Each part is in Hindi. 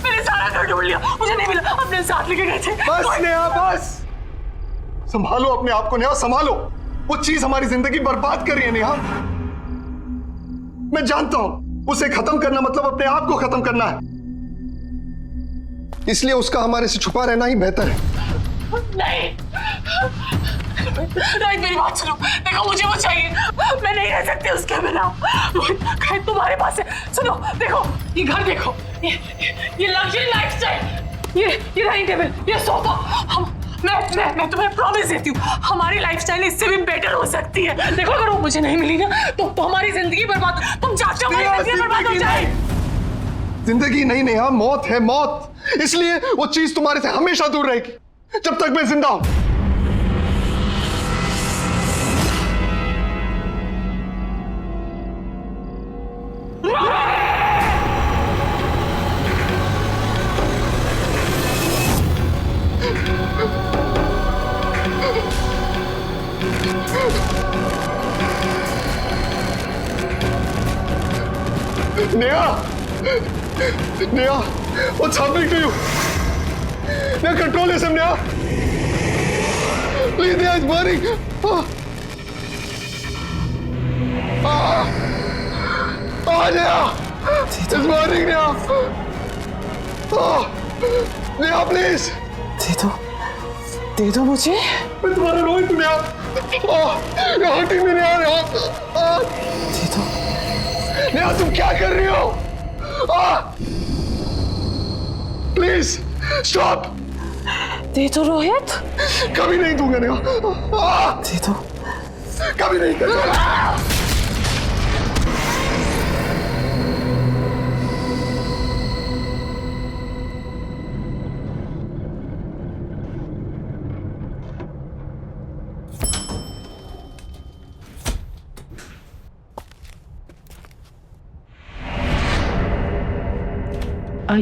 मैंने सारा घर ढूंढ लिया, मुझे नहीं मिला। अपने साथ लेके गए थे। बस नेहा बस, संभालो अपने आप को नेहा, संभालो। वो चीज हमारी जिंदगी बर्बाद कर रही है नेहा। मैं जानता हूं उसे खत्म करना मतलब अपने आप को खत्म करना है, इसलिए उसका हमारे से छुपा रहना ही बेहतर है। नहीं रोहित, मेरी बात सुनो। देखो मुझे वो चाहिए, मैं नहीं रह सकती उसके बिना। रोहित खैर तुम्हारे पास है। सुनो देखो, ये घर देखो, ये लग्जरी लाइफस्टाइल, ये डाइनिंग टेबल, ये सोफा। मैं तुम्हें प्रॉमिस देती हूँ हमारी लाइफस्टाइल इससे भी बेटर हो सकती है। देखो अगर वो मुझे नहीं मिली ना तो हमारी जिंदगी बर्बाद, तुम चाहते हो हमारी जिंदगी बर्बाद हो जाए। जिंदगी नहीं नेहा, मौत है मौत। इसलिए वो चीज तुम्हारे से हमेशा दूर रहेगी जब तक मैं जिंदा हूं। Neha, Neha, what's happening to you? Neha, control yourself, Neha. Please, Neha, it's burning. Neha, it's burning, Neha. Neha, please. दे दो मुझे। मैं तुम्हारा रोहित हूँ Neha. You're hurting me, Neha, Neha. दे दो। नेहा, तुम क्या कर रही हो? Please stop. दे दो रोहित। कभी नहीं दूंगा नेहा। दे दो। कभी नहीं करूंगा।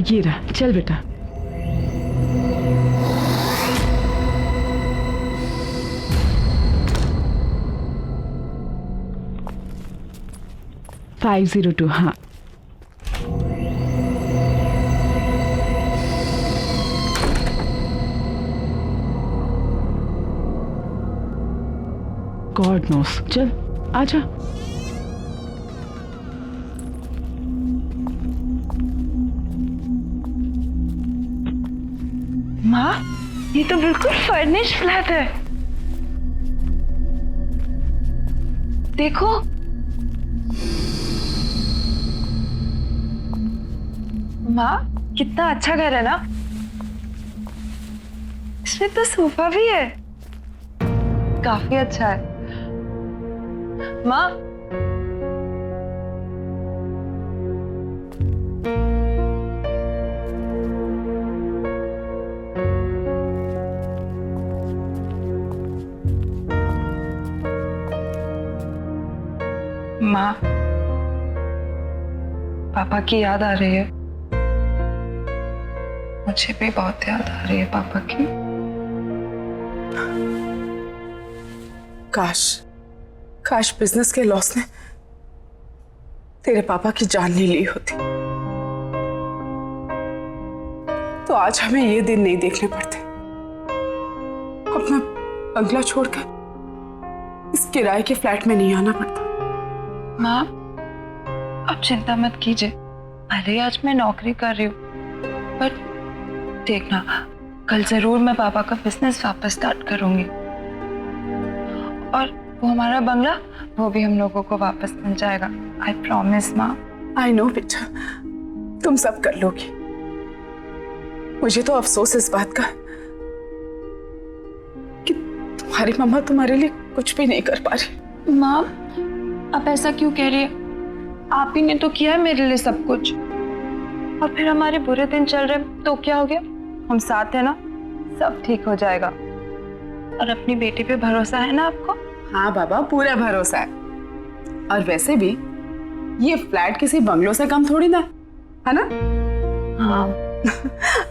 ये रहा, चल बेटा। $502, हाँ। गॉड नोस, चल आजा। माँ, ये तो बिल्कुल फर्निश्ड फ्लैट है। देखो, माँ कितना अच्छा घर है ना। इसमें तो सोफा भी है, काफी अच्छा है। माँ, माँ, पापा की याद आ रही है। मुझे भी बहुत याद आ रही है पापा की। काश बिजनेस के लॉस ने तेरे पापा की जान नहीं ली होती तो आज हमें ये दिन नहीं देखने पड़ते। अपना बंगला छोड़कर इस किराए के फ्लैट में नहीं आना पड़ता। माँ, आप चिंता मत कीजिए। अरे आज मैं नौकरी कर रही हूँ, पर देखना कल जरूर मैं पापा का बिजनेस वापस स्टार्ट करूंगी और वो हमारा बंगला वो भी हम लोगों को वापस मिल जाएगा। आई प्रॉमिस माँ। आई नो बेटा, तुम सब कर लोगी। मुझे तो अफसोस इस बात का तुम्हारी मम्मा तुम्हारे लिए कुछ भी नहीं कर पा रही। माँ, आप ऐसा क्यों कह रही है? आप ही ने तो किया है मेरे लिए सब कुछ। और फिर हमारे बुरे दिन चल रहे तो क्या हो गया? हम साथ हैं ना, सब ठीक हो जाएगा। और अपनी बेटी पे भरोसा है ना आपको? हाँ बाबा, पूरा भरोसा है। और वैसे भी ये फ्लैट किसी बंगलों से कम थोड़ी ना है ना? हाँ।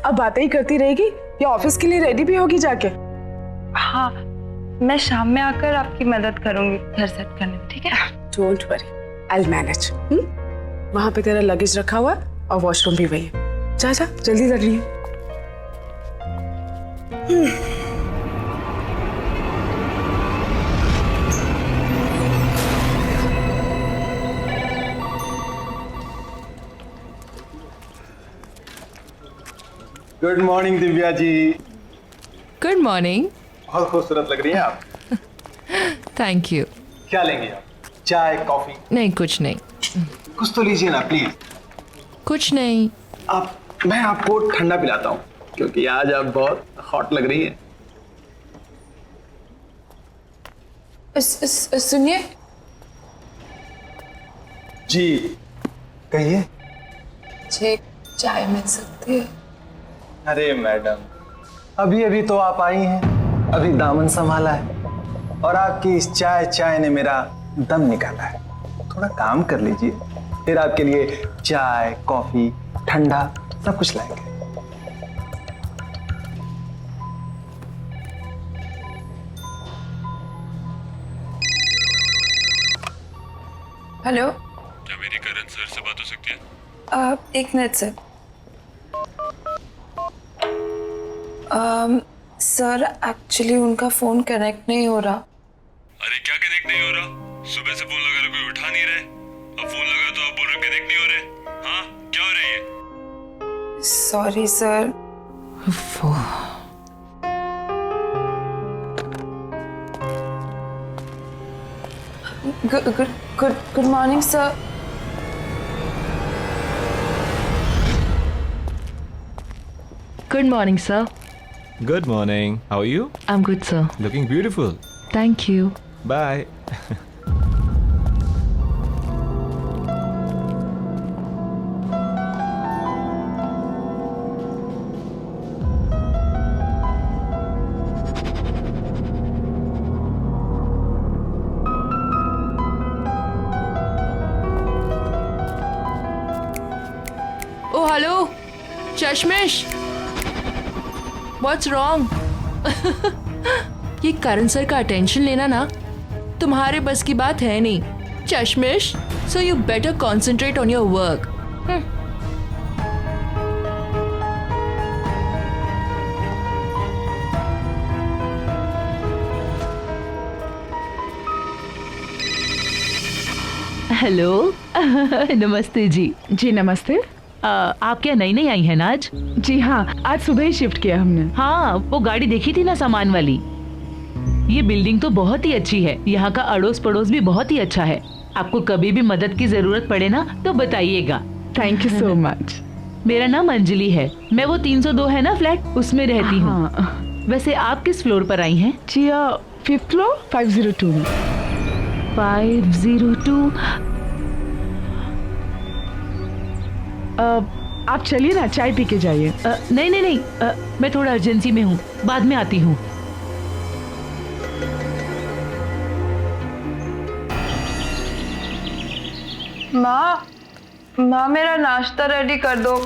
अब बातें ही करती रहेगी या ऑफिस के लिए रेडी भी होगी जाके? हाँ, मैं शाम में आकर आपकी मदद करूंगी घर सेट करने में, ठीक है? Don't worry, I will manage. वहां पे तेरा लगेज रखा हुआ है और वॉशरूम भी वही है। जा जा, जल्दी कर रही है। Good morning Divya ji. Good morning. बहुत खूबसूरत लग रही हैं आप। Thank you. क्या लेंगे आप? चाय, कॉफी? नहीं, कुछ नहीं। कुछ तो लीजिए ना प्लीज। कुछ नहीं। मैं आपको ठंडा पिलाता हूँ क्योंकि आज आप बहुत हॉट लग रही हैं। सुनिए जी कहिए। मुझे चाय मिल सकती है? अरे मैडम, अभी अभी तो आप आई हैं, अभी दामन संभाला है और आपकी इस चाय ने मेरा दम निकाला है। थोड़ा काम कर लीजिए, फिर आपके लिए चाय, कॉफी, ठंडा सब कुछ लाएंगे। हेलो, क्या मेरी करण सर से बात हो सकती है? एक मिनट सर। सर एक्चुअली उनका फोन कनेक्ट नहीं हो रहा। अरे क्या कनेक्ट नहीं हो रहा? सुबह से फोन लगा रहा, कोई उठा नहीं रहे। अब फोन लगा तो आप बोल रहे कनेक्ट नहीं हो रहे। हाँ, क्या हो रही है? Sorry sir. Good morning sir. Good morning, sir. Good morning. How are you? I'm good, sir. Looking beautiful. Thank you. Bye. Oh, hello, चश्मिश। What's wrong? ये करण सर का अटेंशन लेना ना तुम्हारे बस की बात है नहीं, चश्मिश। So you better concentrate on your work. Hello. नमस्ते जी। जी नमस्ते। आप क्या नई नई आई हैं ना आज? जी हाँ, आज सुबह ही शिफ्ट किया हमने। हाँ, वो गाड़ी देखी थी ना सामान वाली। ये बिल्डिंग तो बहुत ही अच्छी है, यहाँ का अड़ोस पड़ोस भी बहुत ही अच्छा है। आपको कभी भी मदद की जरूरत पड़े ना तो बताइएगा। Thank you so much. मेरा नाम अंजलि है, मैं वो 302 है ना फ्लैट, उसमें रहती हूँ। हाँ। वैसे आप किस फ्लोर पर आई हैं? जी 5th फ्लोर 502 में। 502। आप चलिए ना, चाय पी के जाइए। नहीं नहीं नहीं, मैं थोड़ा अर्जेंसी में हूँ, बाद में आती हूँ। माँ मेरा नाश्ता रेडी कर दो,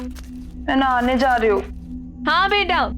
मैं नहाने जा रही हूँ। हाँ बेटा।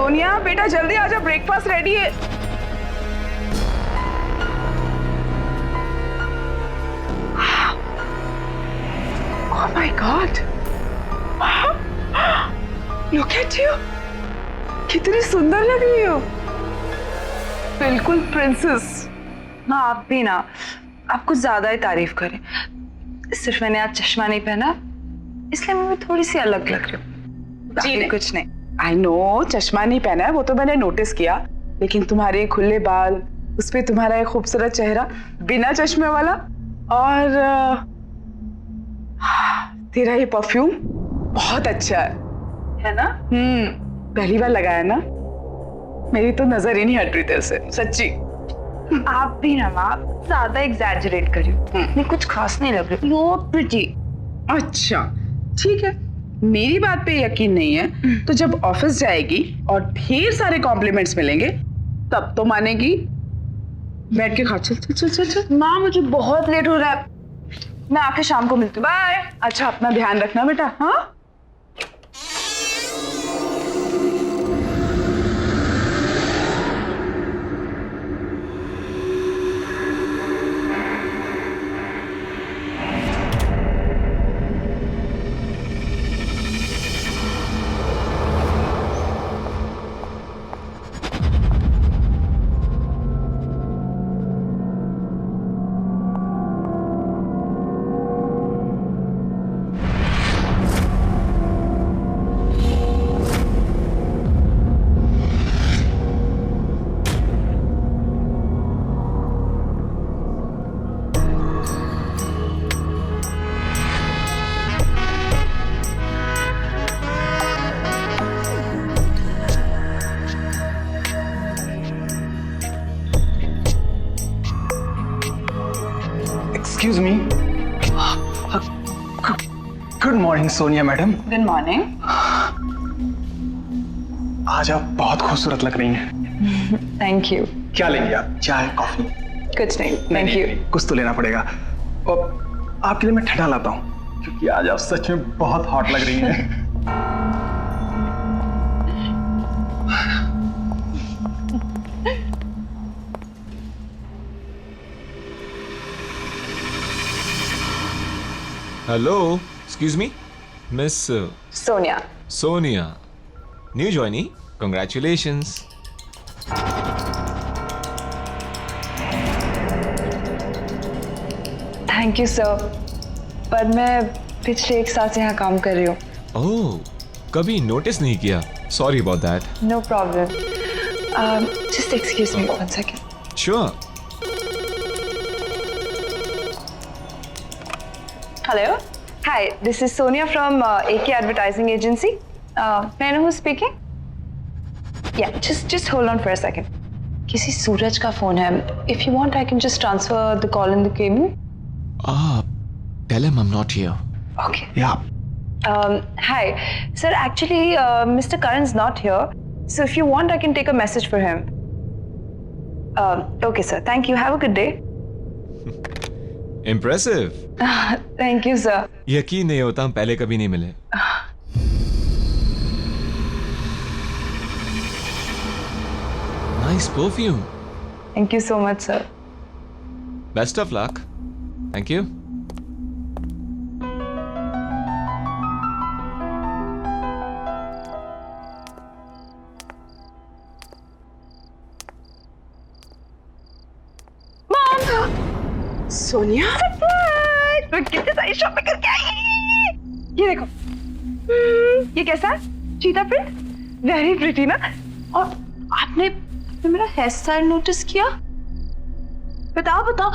सोनिया बेटा जल्दी आ जा, ब्रेकफास्ट रेडी है। Oh my God! Look at you! कितनी सुंदर लग रही हो, बिल्कुल प्रिंसेस। माँ आप भी ना, आप कुछ ज्यादा ही तारीफ करें। सिर्फ मैंने आज चश्मा नहीं पहना इसलिए मैं थोड़ी सी अलग लग रही हूँ, बाकी कुछ नहीं। आई नो चश्मा नहीं पहना है वो तो मैंने नोटिस किया, लेकिन तुम्हारे खुले बाल, उस पे तुम्हारा एक खूबसूरत चेहरा बिना चश्मे वाला, और तेरा ये परफ्यूम बहुत अच्छा है ना? पहली बार लगाया ना, मेरी तो नजर ही नहीं हट रही तेरे से, सच्ची। आप भी ना माँ, ज्यादा एग्जैजरेट कर रही हो, नहीं कुछ खास नहीं लग रही। You pretty. अच्छा ठीक है, मेरी बात पे यकीन नहीं है तो जब ऑफिस जाएगी और ढेर सारे कॉम्प्लीमेंट्स मिलेंगे तब तो मानेगी। बैठ के खा, चल चल चल चल चल। माँ मुझे बहुत लेट हो रहा है, मैं आके शाम को मिलती हूँ। बाय। अच्छा अपना ध्यान रखना बेटा। हाँ excuse me. Good morning Sonia madam. Good morning. आज आप बहुत खूबसूरत लग रही हैं। Thank you. क्या लेंगे आप, चाय कॉफी? कुछ नहीं, थैंक यू। कुछ तो लेना पड़ेगा। और आपके लिए मैं ठंडा लाता हूँ क्योंकि आज आप सच में बहुत हॉट लग रही हैं। Hello, excuse me, miss Sonia. Sonia, new joinee, congratulations. Thank you sir, पर मैं पिछले 1 साल से यहाँ काम कर रही हूँ। ओह, कभी नोटिस नहीं किया, sorry about that. No problem, just excuse me 1 second. Sure. Hello. Hi, this is Sonia from AK Advertising Agency. May I know who's speaking? Yeah, just hold on for a second. किसी सूरज का फोन है. If you want, I can just transfer the call in the cable. Tell him I'm not here. Okay. Yeah. Hi, sir. Actually, Mr. Karan's not here. So if you want, I can take a message for him. Okay, sir. Thank you. Have a good day. Impressive. Thank you, sir. यकीन नहीं होता हम पहले कभी नहीं मिले। Nice perfume. Thank you so much, sir. Best of luck. Thank you. Sonia मैं कितनी सारी शॉपिंग करके आई। ये देखो, ये कैसा है? चीता प्रिंट, वेरी प्रिटी ना। और आपने मेरा हेयर स्टाइल नोटिस किया? बताओ बताओ।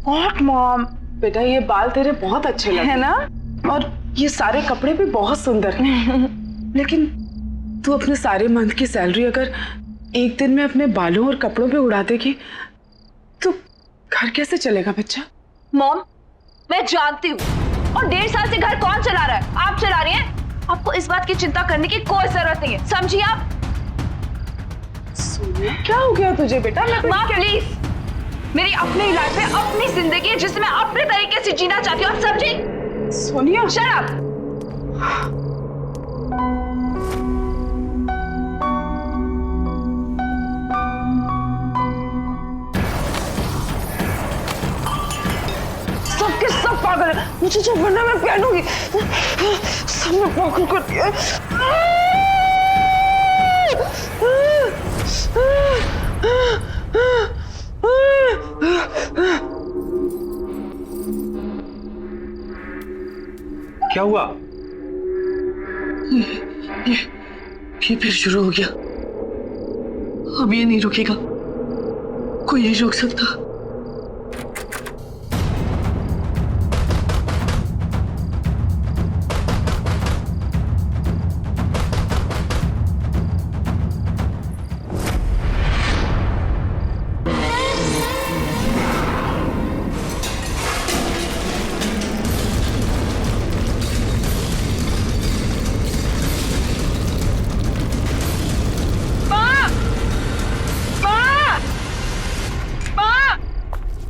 व्हाट मॉम, बेटा ये बाल तेरे बहुत अच्छे लगे है ना, और ये सारे कपड़े भी बहुत सुंदर हैं। लेकिन तू अपने सारे मंथ की सैलरी अगर एक दिन में अपने बालों और कपड़ों पे उड़ा देगी तो घर कैसे चलेगा बच्चा? मॉम मैं जानती हूँ, और 1.5 साल से घर कौन चला रहा है? आप चला रही हैं। आपको इस बात की चिंता करने की कोई जरूरत नहीं है, समझिए आप? सोनिया क्या हो गया तुझे बेटा? माँ प्लीज, मेरी अपनी लाइफ है, अपनी जिंदगी है जिसे मैं अपने तरीके से जीना चाहती हूँ, आप समझी? Sonia shut up. मुझे जो बनना मैं पहनूंगी। सबने पागल कर दिया। क्या हुआ? ये फिर शुरू हो गया। अब ये नहीं रुकेगा, कोई नहीं रोक सकता।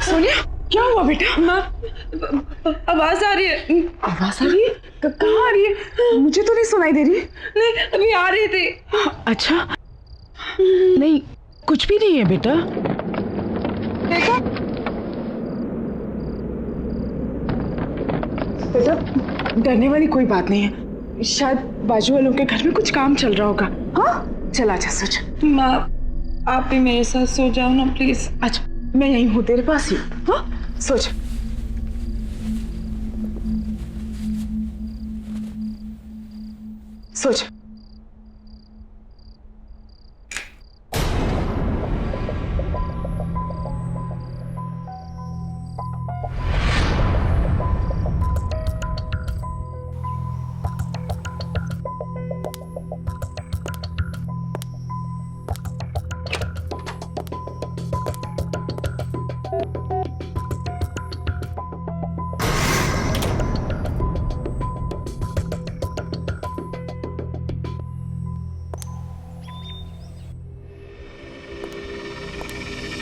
सोनिया क्या हुआ बेटा? माँ, आवाज आ रही है। आवाज आ रही है? कहाँ आ रही है? मुझे तो नहीं सुनाई दे रही। नहीं, अभी आ रही थी। अच्छा नहीं, कुछ भी नहीं है बेटा। देखो बेटा डरने वाली कोई बात नहीं है, शायद बाजू वालों के घर में कुछ काम चल रहा होगा। हाँ चल आजा सोच। माँ, आप भी मेरे साथ सो जाओ ना प्लीज। अच्छा मैं यहीं हूँ तेरे पास ही। हाँ सोच। सोच।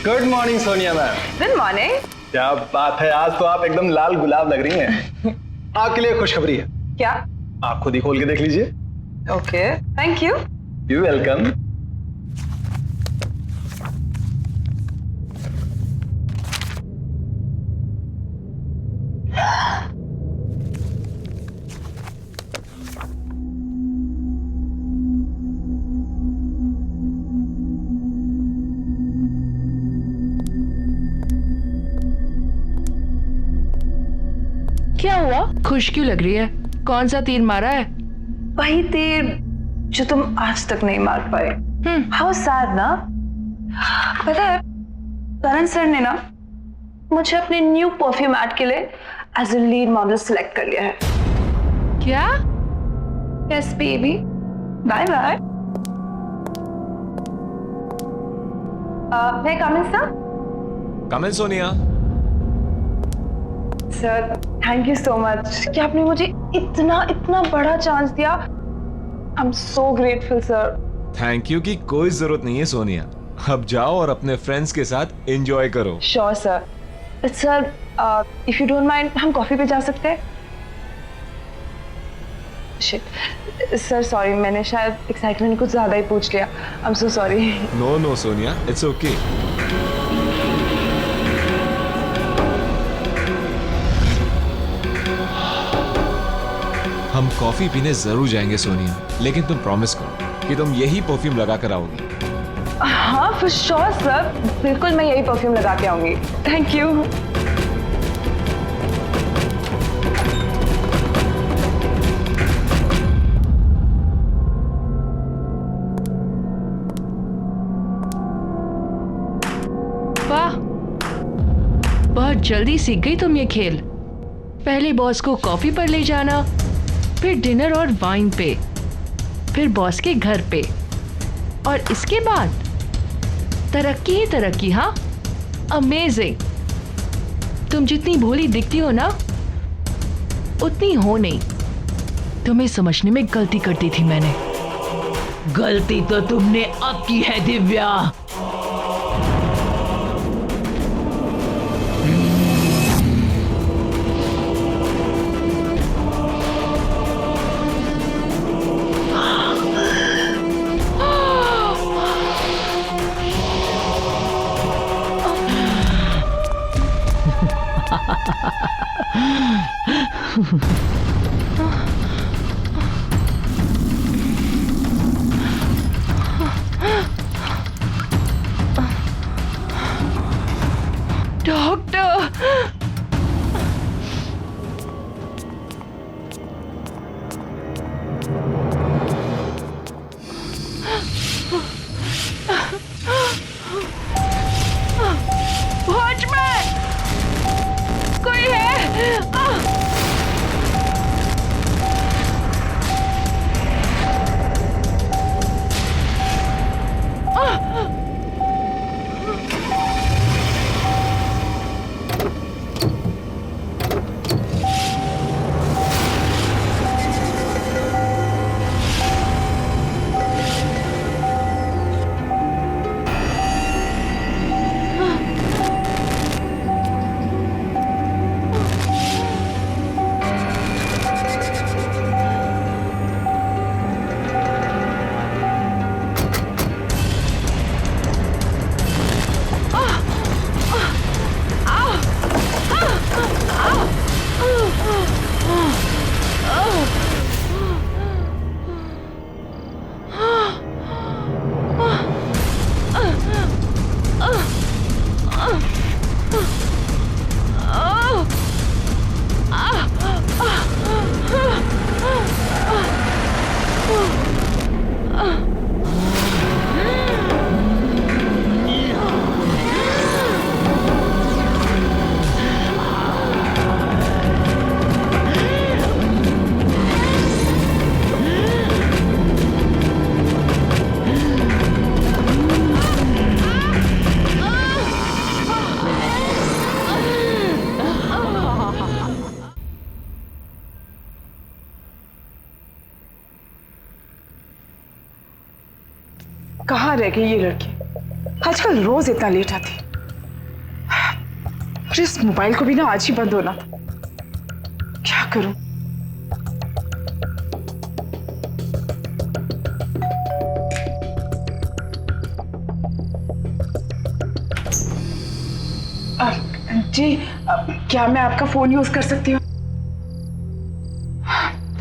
Good morning Sonia ma'am. Good morning. क्या बात है, आज तो आप एकदम लाल गुलाब लग रही हैं। आपके लिए खुशखबरी है। क्या? आप खुद ही खोल के देख लीजिए। Okay, thank you. You welcome. क्या हुआ? खुश क्यों लग रही है? कौन सा तीर मारा है? वही तीर जो तुम आज तक नहीं मार पाए। हाउ सैड ना। पता है करण सर ने ना मुझे अपने न्यू परफ्यूम एड के लिए as a lead model select कर लिया है। क्या? Yes baby, bye bye. मैं coming sir. Come in Sonia. Sir thank you so much कि आपने मुझे इतना इतना बड़ा चांस दिया। I am so grateful sir. Thank you की कोई जरूरत नहीं है सोनिया। अब जाओ और अपने फ्रेंड्स के साथ एंजॉय करो। Sure sir. Sir if you don't mind हम कॉफी पे जा सकते हैं? शिट सर, सॉरी, मैंने शायद एक्साइटमेंट कुछ ज्यादा ही पूछ लिया। I am so sorry. No no Sonia, it's okay. हम कॉफी पीने जरूर जाएंगे सोनिया, लेकिन तुम प्रॉमिस करो कि तुम यही परफ्यूम लगा कर आओगी। हाँ फॉर श्योर सर, बिल्कुल मैं यही परफ्यूम लगा के आऊंगी। Thank you. वाह, बहुत जल्दी सीख गई तुम ये खेल। पहले बॉस को कॉफी पर ले जाना, फिर डिनर और वाइन पे, फिर बॉस के घर पे, और इसके बाद तरक्की ही तरक्की। हाँ, अमेजिंग। तुम जितनी भोली दिखती हो ना, उतनी हो नहीं। तुम्हें समझने में गलती कर दी थी मैंने। गलती तो तुमने अब की है दिव्या। डॉक्टर, वॉचमैन, कोई है? कहाँ रह गई ये लड़की? आजकल रोज इतना लेट आती। और इस मोबाइल को भी ना आज ही बंद होना था। क्या करूं? जी, क्या मैं आपका फोन यूज कर सकती हूँ?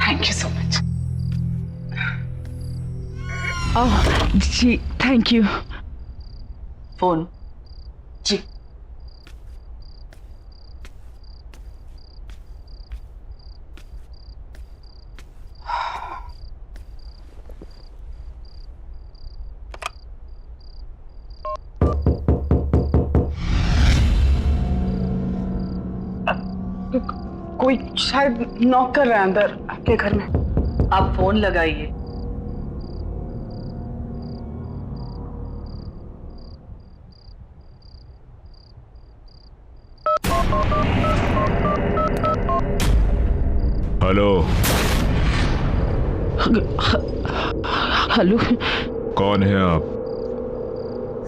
Thank you so much. जी थैंक यू। फोन जी कोई शायद नॉक कर रहा है अंदर आपके घर में। आप फोन लगाइए। हेलो। हेलो, कौन है आप?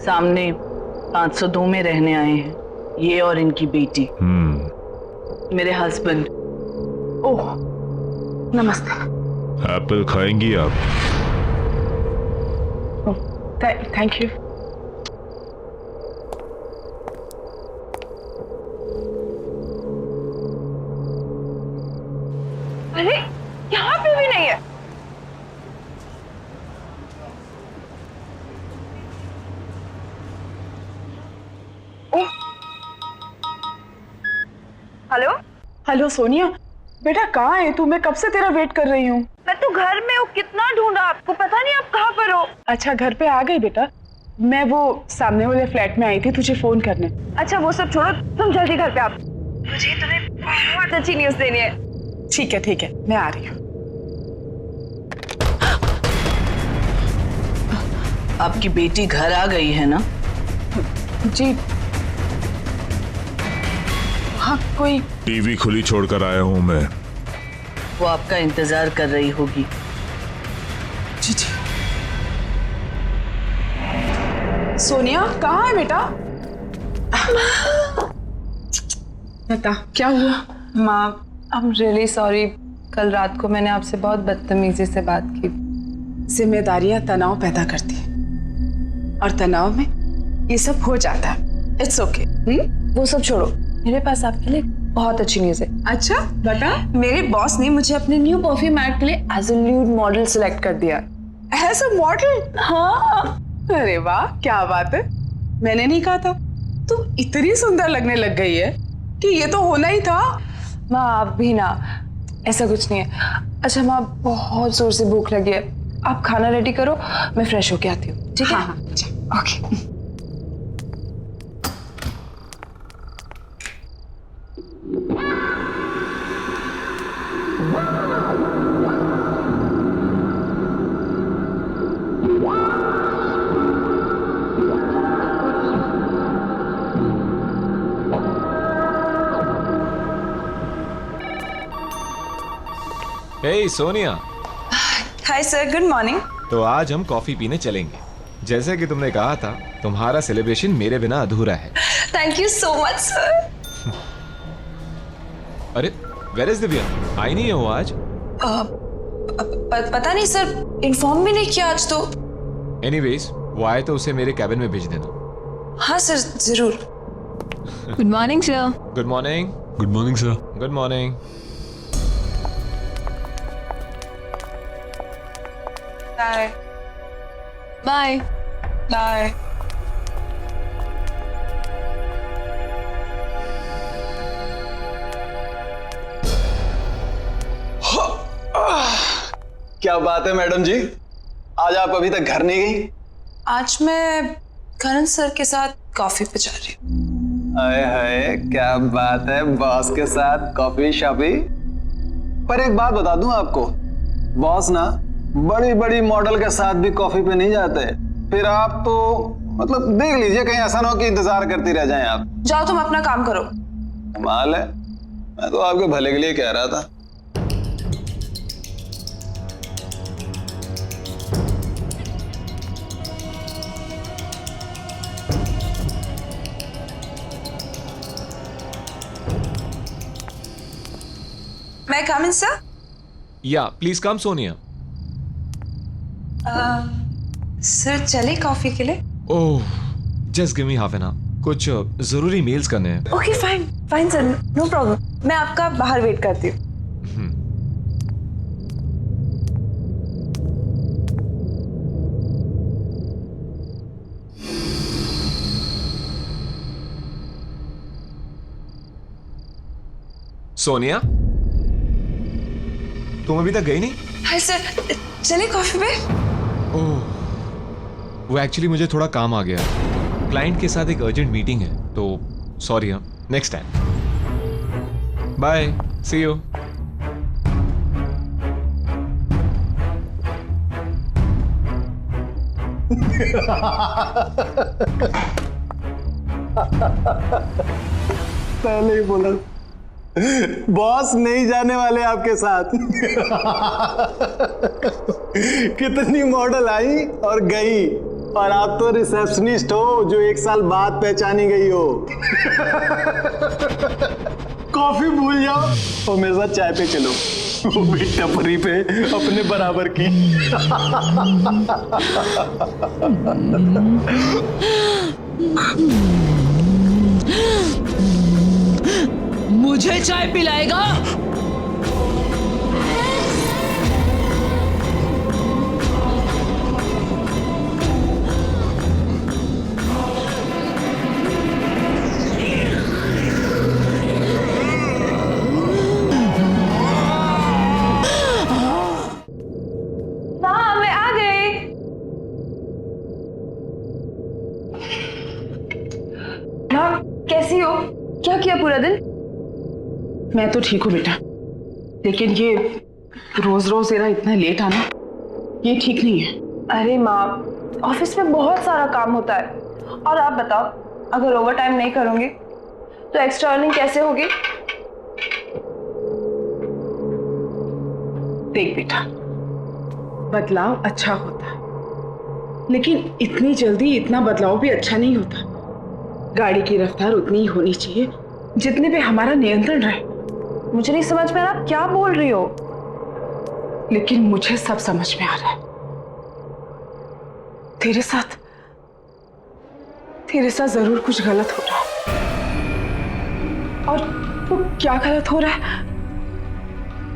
सामने 502 में रहने आए हैं, ये और इनकी बेटी। मेरे हस्बैंड। ओह नमस्ते। एप्पल खाएंगी आप? Thank you. अरे यहाँ पे भी नहीं है। हेलो हेलो सोनिया, बेटा कहाँ है तू? मैं कब से तेरा वेट कर रही हूँ। मैं तो घर में हूँ, कितना ढूंढा आपको, पता नहीं आप कहाँ पर हो। अच्छा घर पे आ गई बेटा। मैं वो सामने वाले फ्लैट में आई थी तुझे फोन करने। अच्छा वो सब छोड़ो, तुम जल्दी घर पे आओ, मुझे तुम्हें बहुत अच्छी न्यूज़ देनी है। ठीक है मैं आ रही हूँ। आपकी बेटी घर आ गई है ना? जी हाँ, कोई टीवी खुली छोड़कर आया हूं मैं। वो आपका इंतजार कर रही होगी। जी सोनिया कहाँ है बेटा? बता क्या हुआ? माँ आई एम रियली सॉरी, कल रात को मैंने आपसे बहुत बदतमीजी से बात की। जिम्मेदारियां तनाव पैदा करती है और तनाव में ये सब हो जाता है। It's okay. वो सब छोड़ो, मेरे पास आपके लिए बहुत अच्छी न्यूज़ है। अच्छा बता। मेरे बॉस ने मुझे अपने न्यू परफ्यूम ऐड के लिए as a new model select कर दिया। As a model? हाँ। अरे वाह, क्या बात है। मैंने नहीं कहा था तू इतनी सुंदर लगने लग गई है कि ये तो होना ही था। माँ आप भी ना, ऐसा कुछ नहीं है। अच्छा माँ, बहुत जोर से भूख लगी है, आप खाना रेडी करो, मैं फ्रेश होके आती हूँ। ठीक है? हाँ, okay. Hey Sonia. Hi sir, good morning. तो आज हम कॉफी पीने चलेंगे। जैसे कि तुमने कहा था, तुम्हारा सेलिब्रेशन मेरे बिना अधूरा है। Thank you so much sir. अरे वेयर इज दिव्या? आई नहीं है वो आज? पता नहीं सर, इन्फॉर्म भी नहीं किया आज तो। एनीवेज, वो आए तो उसे मेरे कैबिन में भेज देना। हाँ सर, जरूर। Good morning sir. Good morning. Good morning sir. Good morning. Bye bye bye. क्या बात है मैडम जी, आज आप अभी तक घर नहीं गई? आज मैं करण सर के साथ कॉफी पे जा रही हूँ। हाय हाय, क्या बात है, बॉस के साथ कॉफी शॉपी। पर एक बात बता दूं आपको, बॉस ना बड़ी बड़ी मॉडल के साथ भी कॉफी पे नहीं जाते। फिर आप तो मतलब देख लीजिए, कहीं ऐसा ना हो कि इंतजार करती रह जाएं आप। जाओ तुम अपना काम करो। कमाल है, मैं तो आपके भले के लिए कह रहा था। मैं come in sir? Yeah please come Sonia. Sir चले कॉफी के लिए? Oh, just give me half an hour, कुछ जरूरी मेल्स करने हैं। Okay fine fine sir, no problem. मैं आपका बाहर वेट करती हूँ। सोनिया, तुम अभी तक गई नहीं? हाय सर, चले कॉफी पे? ओह, वो एक्चुअली मुझे थोड़ा काम आ गया। क्लाइंट के साथ एक अर्जेंट मीटिंग है, तो सॉरी। हाँ, next time. Bye, see you. पहले ही बोला, बॉस नहीं जाने वाले आपके साथ। कितनी मॉडल आई और गई, और आप तो रिसेप्शनिस्ट हो जो 1 साल बाद पहचानी गई हो। कॉफी भूल जाओ और मेरे साथ चाय पे चलो, वो भी टपरी पे अपने बराबर की। मुझे चाय पिलाएगा? हाँ मैं आ गई। माँ कैसी हो? क्या किया पूरा दिन? मैं तो ठीक हूँ बेटा, लेकिन ये रोज रोज तेरा इतना लेट आना, ये ठीक नहीं है। अरे माँ, ऑफिस में बहुत सारा काम होता है, और आप बताओ, अगर ओवर टाइम नहीं करूंगी तो एक्स्ट्रा अर्निंग कैसे होगी? देख बेटा, बदलाव अच्छा होता है, लेकिन इतनी जल्दी इतना बदलाव भी अच्छा नहीं होता। गाड़ी की रफ्तार उतनी ही होनी चाहिए जितने पे हमारा नियंत्रण रहे। मुझे नहीं समझ में आ रहा, आप क्या बोल रही हो? लेकिन मुझे सब समझ में आ रहा है। तेरे साथ जरूर कुछ गलत हो रहा है, और क्या गलत हो रहा है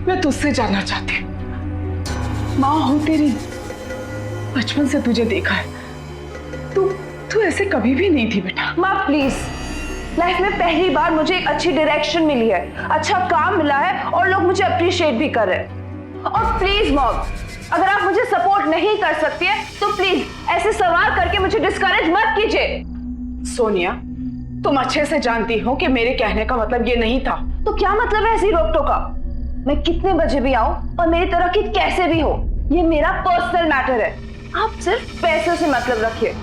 मैं तुझसे जानना चाहती हूँ। माँ हो तेरी, बचपन से तुझे देखा है, तू ऐसे कभी भी नहीं थी बेटा। माँ प्लीज, लाइफ में पहली बार मुझे एक अच्छी डायरेक्शन मिली है, अच्छा काम मिला है और लोग मुझे अप्रिशिएट भी कर रहे हैं। और प्लीज मॉम, अगर आप मुझे सपोर्ट नहीं कर सकती है तो प्लीज ऐसे सवाल करके मुझे डिस्करेज मत कीजिए। सोनिया, तुम अच्छे से जानती हो कि मेरे कहने का मतलब ये नहीं था। तो क्या मतलब है ऐसी रोक टोका? मैं कितने बजे भी आऊं और मेरी तरह की कैसे भी हो, ये मेरा पर्सनल मैटर है। आप सिर्फ पैसे से मतलब रखिए।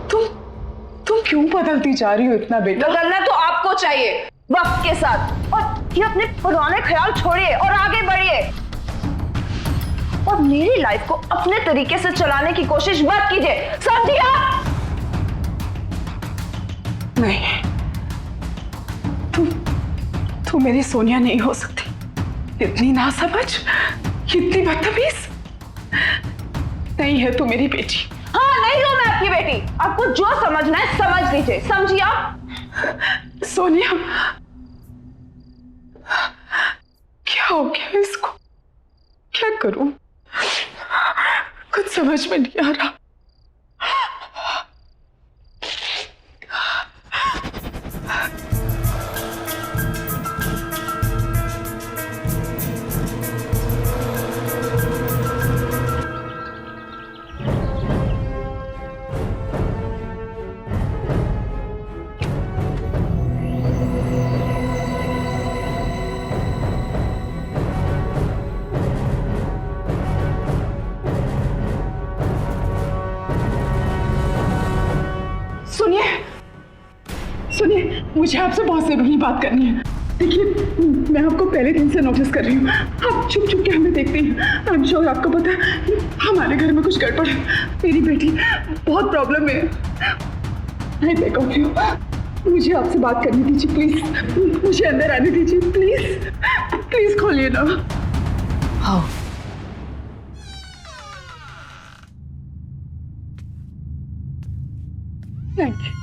तुम क्यों बदलती जा रही हो इतना बेटा? बदलना तो आपको चाहिए वक्त के साथ, और ये अपने पुराने ख्याल छोड़िए और आगे बढ़िए और मेरी लाइफ को अपने तरीके से चलाने की कोशिश मत कीजिए, समझिए आप? नहीं, तू मेरी सोनिया नहीं हो सकती। इतनी नासमझ, इतनी बदतमीज नहीं है तू मेरी बेटी। हाँ, नहीं हूं मैं आपकी बेटी। आपको जो समझना है समझ लीजिए, समझिए आप? सोनिया, क्या हो गया इसको? क्या करूं? कुछ समझ में नहीं आ रहा। सुनिए, मुझे आपसे बहुत जरूरी बात करनी है। देखिए, मैं आपको पहले दिन से नोटिस कर रही हूँ, आप छुप छुप के हमें देखते हैं। आई एम श्योर आपको पता है हमारे घर में कुछ गड़बड़ है। मेरी बेटी बहुत प्रॉब्लम में है। मुझे आपसे बात करनी दीजिए प्लीज, मुझे अंदर आने दीजिए प्लीज, प्लीज खोलिए ना। आओ। Thank you.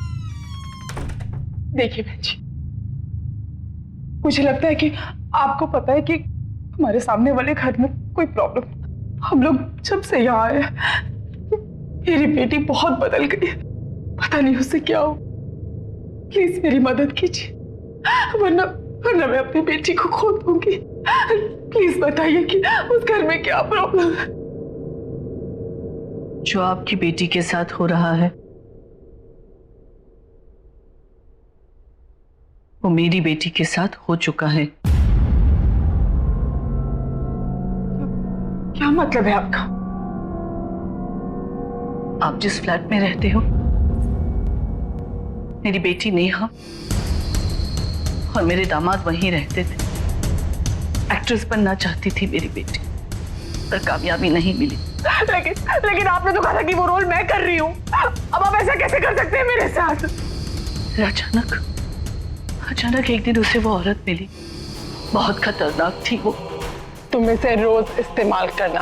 देखिए बहन जी, मुझे लगता है कि आपको पता है कि हमारे सामने वाले घर में कोई प्रॉब्लम। हम लोग जब से यहाँ आए, मेरी बेटी बहुत बदल गई है, पता नहीं उससे क्या हो। प्लीज मेरी मदद कीजिए, वरना मैं अपनी बेटी को खो दूंगी। प्लीज बताइए कि उस घर में क्या प्रॉब्लम है। जो आपकी बेटी के साथ हो रहा है वो मेरी बेटी के साथ हो चुका है। क्या मतलब है आपका? आप जिस फ्लैट में रहते हो, मेरी बेटी नेहा और मेरे दामाद वहीं रहते थे। एक्ट्रेस बनना चाहती थी मेरी बेटी, पर कामयाबी नहीं मिली। लेकिन आपने तो कहा था कि वो रोल मैं कर रही हूँ। अब आप ऐसा कैसे कर सकते हैं मेरे साथ? अचानक एक दिन उसे वो औरत मिली, बहुत खतरनाक थी वो। तुम इसे रोज इस्तेमाल करना,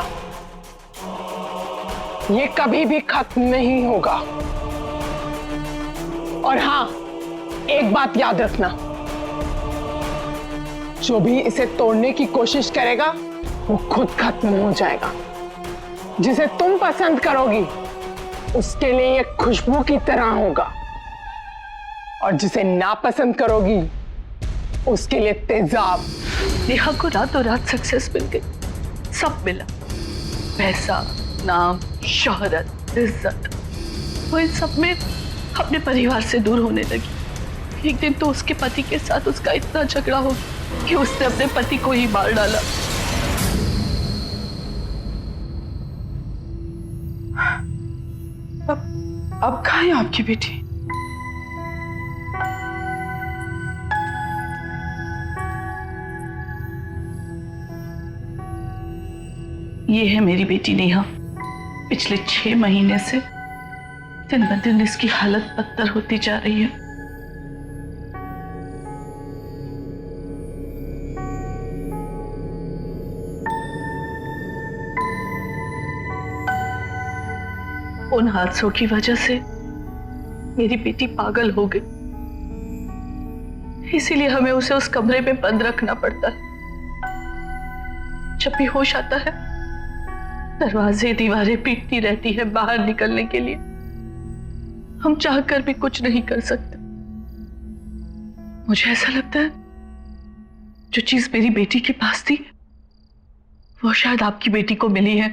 ये कभी भी खत्म नहीं होगा। और हाँ, एक बात याद रखना, जो भी इसे तोड़ने की कोशिश करेगा वो खुद खत्म हो जाएगा। जिसे तुम पसंद करोगी उसके लिए ये खुशबू की तरह होगा, और जिसे नापसंद करोगी उसके लिए तेजाब। नेहा को रातों रात सक्सेस मिल गई, सब मिला, पैसा, नाम, शोहरत, इज्जत। वो इन सब में अपने परिवार से दूर होने लगी। एक दिन तो उसके पति के साथ उसका इतना झगड़ा हो गया कि उसने अपने पति को ही मार डाला। अब कहाँ है आपकी बेटी? ये है मेरी बेटी नेहा। पिछले 6 महीने से दिन ब दिन इसकी हालत बदतर होती जा रही है। उन हादसों की वजह से मेरी बेटी पागल हो गई। इसीलिए हमें उसे उस कमरे में बंद रखना पड़ता है। जब भी होश आता है दरवाजे दीवारें पीटती रहती है बाहर निकलने के लिए। हम चाहकर भी कुछ नहीं कर सकते। मुझे ऐसा लगता है जो चीज मेरी बेटी के पास थी वो शायद आपकी बेटी को मिली है।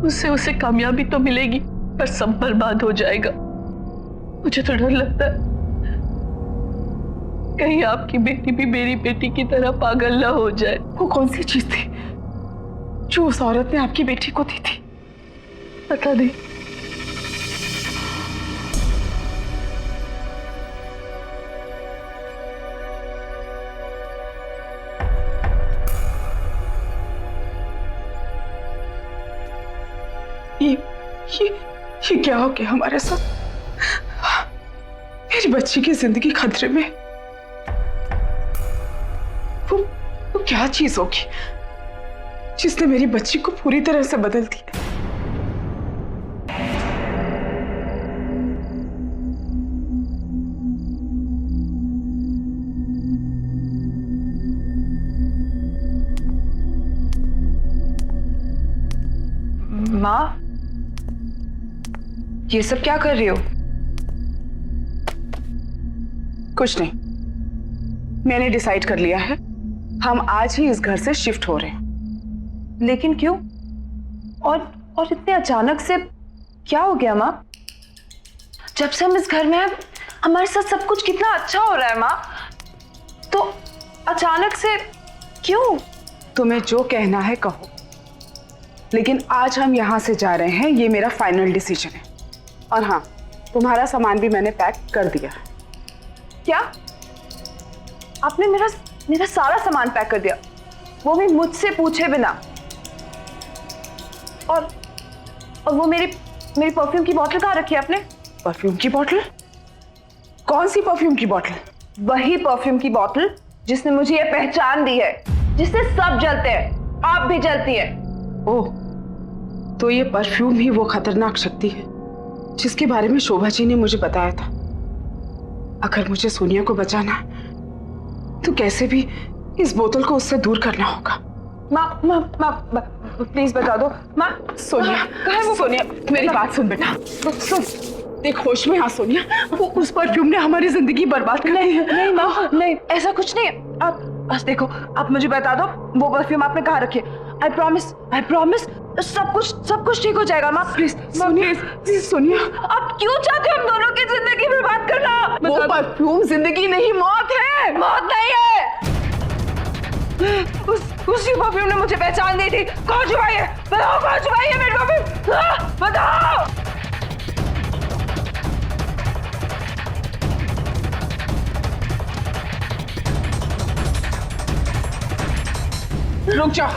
उससे उसे कामयाबी तो मिलेगी पर सब बर्बाद हो जाएगा। मुझे तो डर लगता है कहीं आपकी बेटी भी मेरी बेटी की तरह पागल ना हो जाए। वो कौन सी चीज थी जो उस औरत ने आपकी बेटी को दी थी? पता नहीं। ये क्या हो गया हमारे साथ? मेरी बच्ची की जिंदगी खतरे में। वो क्या चीज होगी जिसने मेरी बच्ची को पूरी तरह से बदल दिया? माँ, ये सब क्या कर रही हो? कुछ नहीं, मैंने डिसाइड कर लिया है हम आज ही इस घर से शिफ्ट हो रहे हैं। लेकिन क्यों? और इतने अचानक से क्या हो गया माँ? जब से हम इस घर में हैं हमारे साथ सब कुछ कितना अच्छा हो रहा है माँ, तो अचानक से क्यों? तुम्हें जो कहना है कहो, लेकिन आज हम यहां से जा रहे हैं, ये मेरा फाइनल डिसीजन है। और हाँ, तुम्हारा सामान भी मैंने पैक कर दिया है। क्या? आपने मेरा सारा सामान पैक कर दिया, वो भी मुझसे पूछे बिना? और वो मेरी परफ्यूम की बोतल कहाँ रखी है आपने? परफ्यूम की बोतल? कौन सी परफ्यूम की बोतल? वही परफ्यूम की बोतल जिसने मुझे ये पहचान दी है, जिससे सब जलते हैं, आप भी जलती हैं। ओह, तो ये परफ्यूम ही वो खतरनाक शक्ति है जिसके बारे में शोभा जी ने मुझे बताया था। अगर मुझे सोनिया को बचाना है तो कैसे भी इस बोतल को उससे दूर करना होगा। माँ प्लीज बता दो। माँ, सोनिया, सोनिया मेरी बात सुन बेटा, सुन, देख होश में आ सोनिया, वो उस परफ्यूम ने हमारी जिंदगी बर्बाद कर दी है। नहीं माँ, नहीं, ऐसा कुछ नहीं है। आप बस देखो, आप मुझे बता दो वो परफ्यूम आपने कहाँ रखी है। आई प्रॉमिस सब कुछ ठीक हो जाएगा माँ। प्लीज सोनिया, आप क्यों चाहते हो हम दोनों की जिंदगी बर्बाद करना? वो परफ्यूम जिंदगी नहीं, मौत है। मौत नहीं है। उसी परफ्यूम ने मुझे पहचान दी थी। कौन छुपाई है? बताओ कौन छुपाई है मेरी परफ्यूम? बताओ। रुक जाओ,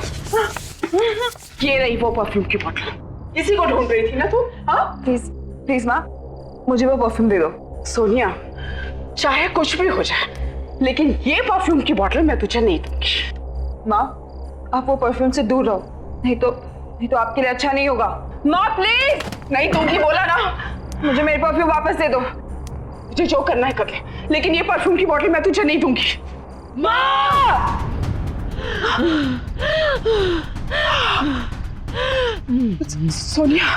ये रही वो परफ्यूम की बोतल। इसी को ढूंढ रही थी ना तू? हाँ, प्लीज माँ, मुझे वो परफ्यूम दे दो। सोनिया, चाहे कुछ भी हो जाए, लेकिन ये परफ्यूम की बोतल मैं तुझे नहीं दूंगी। माँ, आप वो परफ्यूम से दूर रहो, नहीं तो आपके लिए अच्छा नहीं होगा। माँ प्लीज। नहीं दूंगी बोला ना। मुझे मेरी परफ्यूम वापस दे दो। तुझे जो करना है कर ले, लेकिन ये परफ्यूम की बोतल मैं तुझे नहीं दूंगी। माँ! सोनिया,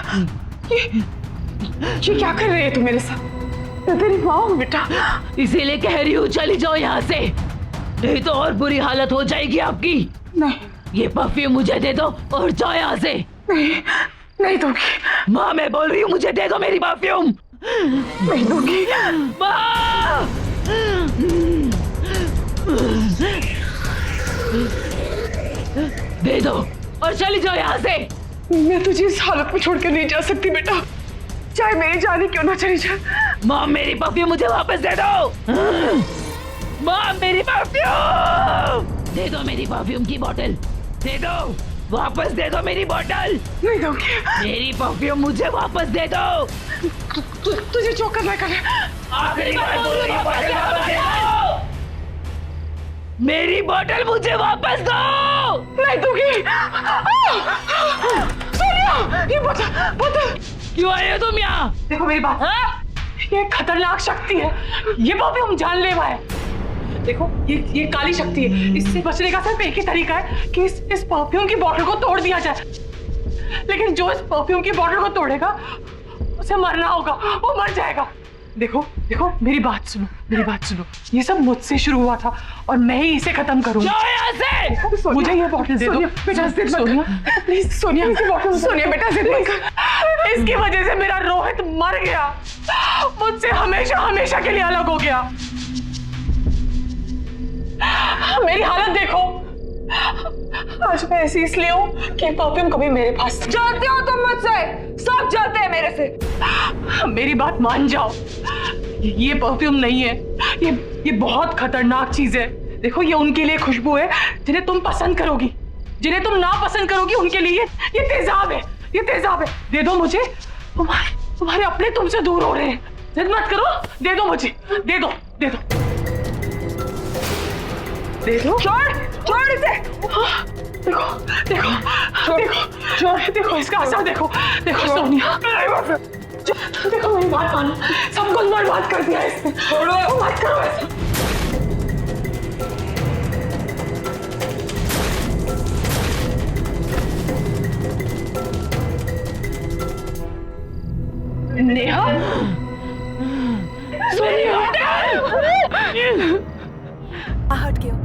ये क्या कर रही है तू मेरे साथ? तेरी माँ हूँ बेटा। इसीलिए कह रही हूँ चली जाओ यहाँ से, नहीं तो और बुरी हालत हो जाएगी आपकी। नहीं, ये परफ्यूम मुझे दे दो और जाओ यहाँ से। नहीं दूंगी। माँ, मैं बोल रही हूँ मुझे दे दो मेरी परफ्यूम। नहीं दूंगी। माँ! दे दो और चली जाओ यहाँ से। मैं तुझे इस हालत में छोड़कर नहीं जा सकती बेटा, चाहे मेरी जान ही क्यों ना चली जाए। माँ, मेरी परफ्यूम मुझे वापस दे दो। माँ, मेरी परफ्यूम दे दो, मेरी परफ्यूम की बोतल दे दो, वापस दे दो मेरी बोतल। नहीं दूंगी। मेरी परफ्यूम मुझे वापस दे दो। तुझे जो करना कर। आखिरी बार बोल रही हूँ, वापस दे दो। मेरी बोतल मुझे वापस दो। नहीं दूंगी। सोनिया, ये बोतल क्यों आए हो तुम यहाँ? देखो मेरी बात। हाँ? ये खतरनाक शक्ति है, ये परफ्यूम जानलेवा है। देखो ये काली शक्ति है, इससे बचने का सिर्फ एक ही तरीका है कि इस परफ्यूम की बोतल को तोड़ दिया जाए। लेकिन जो इस परफ्यूम की बोतल को तोड़ेगा उसे मरना होगा, वो मर जाएगा। देखो देखो मेरी बात सुनो, ये सब मुझसे शुरू हुआ था और मैं ही इसे खत्म करूंगा। मुझे ये बोतल दे दो बेटा, जिद मत कर प्लीज। सोनिया बेटा जिद मत कर। इसकी वजह से मेरा रोहित मर गया, मुझसे हमेशा के लिए अलग हो गया। मेरी हालत देखो, आज मैं ऐसी इसलिए हूँ कि परफ्यूम कभी मेरे पास। जलते हो तुम मुझसे, सब जलते हैं मेरे से। मेरी बात मान जाओ, ये परफ्यूम नहीं है, ये बहुत खतरनाक चीज है। देखो ये उनके लिए खुशबू है जिन्हें तुम पसंद करोगी, जिन्हें तुम ना पसंद करोगी उनके लिए ये तेजाब है, ये तेजाब है। दे दो मुझे, तुम्हारे अपने तुमसे दूर हो रहे हैं। जिद मत करो, दे दो मुझे, दे दो। छोड़ इसे। देखो इसका असर देखो सोनिया, देखो मेरी बात मानो, सब कुछ बर्बाद कर दिया इसने। छोड़ो, मत करो ऐसा। नेहा, सोनिया हट गया।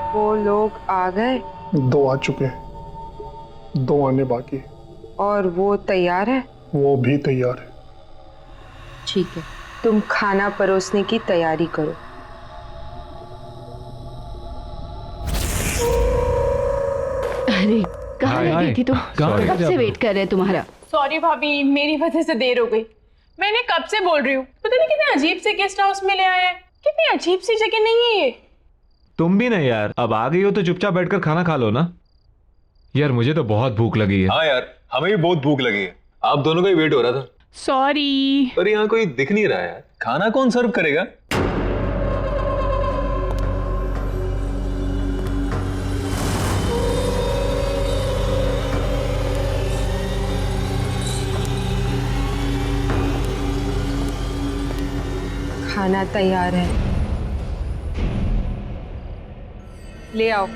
वो लोग आ गए? 2 आ चुके हैं, 2 आने बाकी। और वो तैयार है? वो भी तैयार है। ठीक है, तुम खाना परोसने की तैयारी करो। अरे कहाँ रह गई थी तुम? कब से वेट कर रहे हैं तुम्हारा। सॉरी भाभी, मेरी वजह से देर हो गई। मैंने कब से बोल रही हूँ, पता नहीं कितने अजीब से गेस्ट हाउस में ले आए हैं। कितनी अजीब सी जगह नहीं है ये। तुम भी नहीं यार, अब आ गई हो तो चुपचाप बैठकर खाना खा लो ना। यार मुझे तो बहुत भूख लगी है। हाँ यार, हमें भी बहुत भूख लगी है। आप दोनों का ही वेट हो रहा था। सॉरी। पर यहाँ कोई दिख नहीं रहा है यार, खाना कौन सर्व करेगा? खाना तैयार है, ले आओ।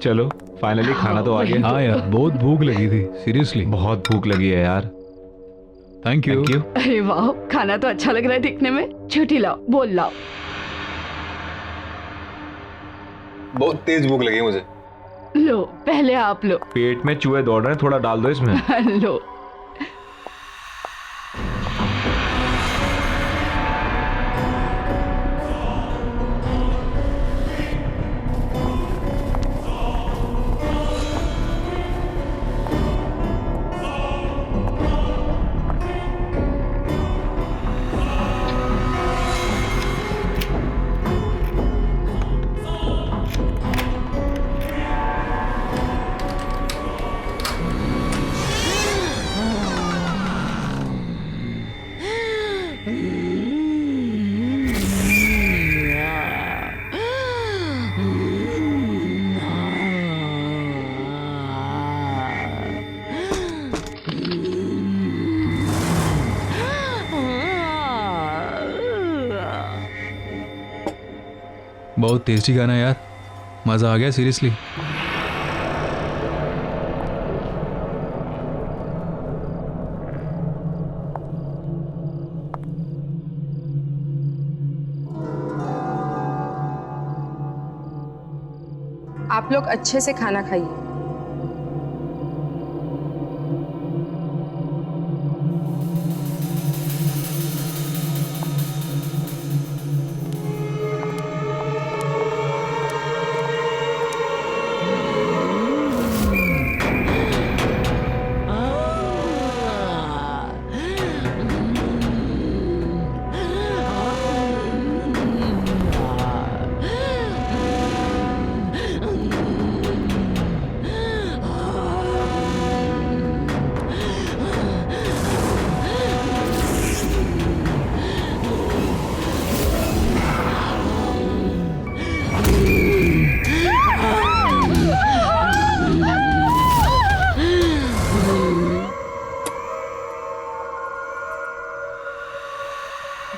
चलो फाइनली खाना तो आ गया। हाँ यार, बहुत भूख लगी थी, सीरियसली बहुत भूख लगी है यार। Thank you. अरे वाह, खाना तो अच्छा लग रहा है दिखने में। छुट्टी लाओ, बोल लाओ। बहुत तेज भूख लगी है मुझे। लो पहले आप लो। पेट में चूहे दौड़ रहे हैं, थोड़ा डाल दो इसमें। लो। बहुत टेस्टी गाना यार, मजा आ गया सीरियसली। आप लोग अच्छे से खाना खाइए।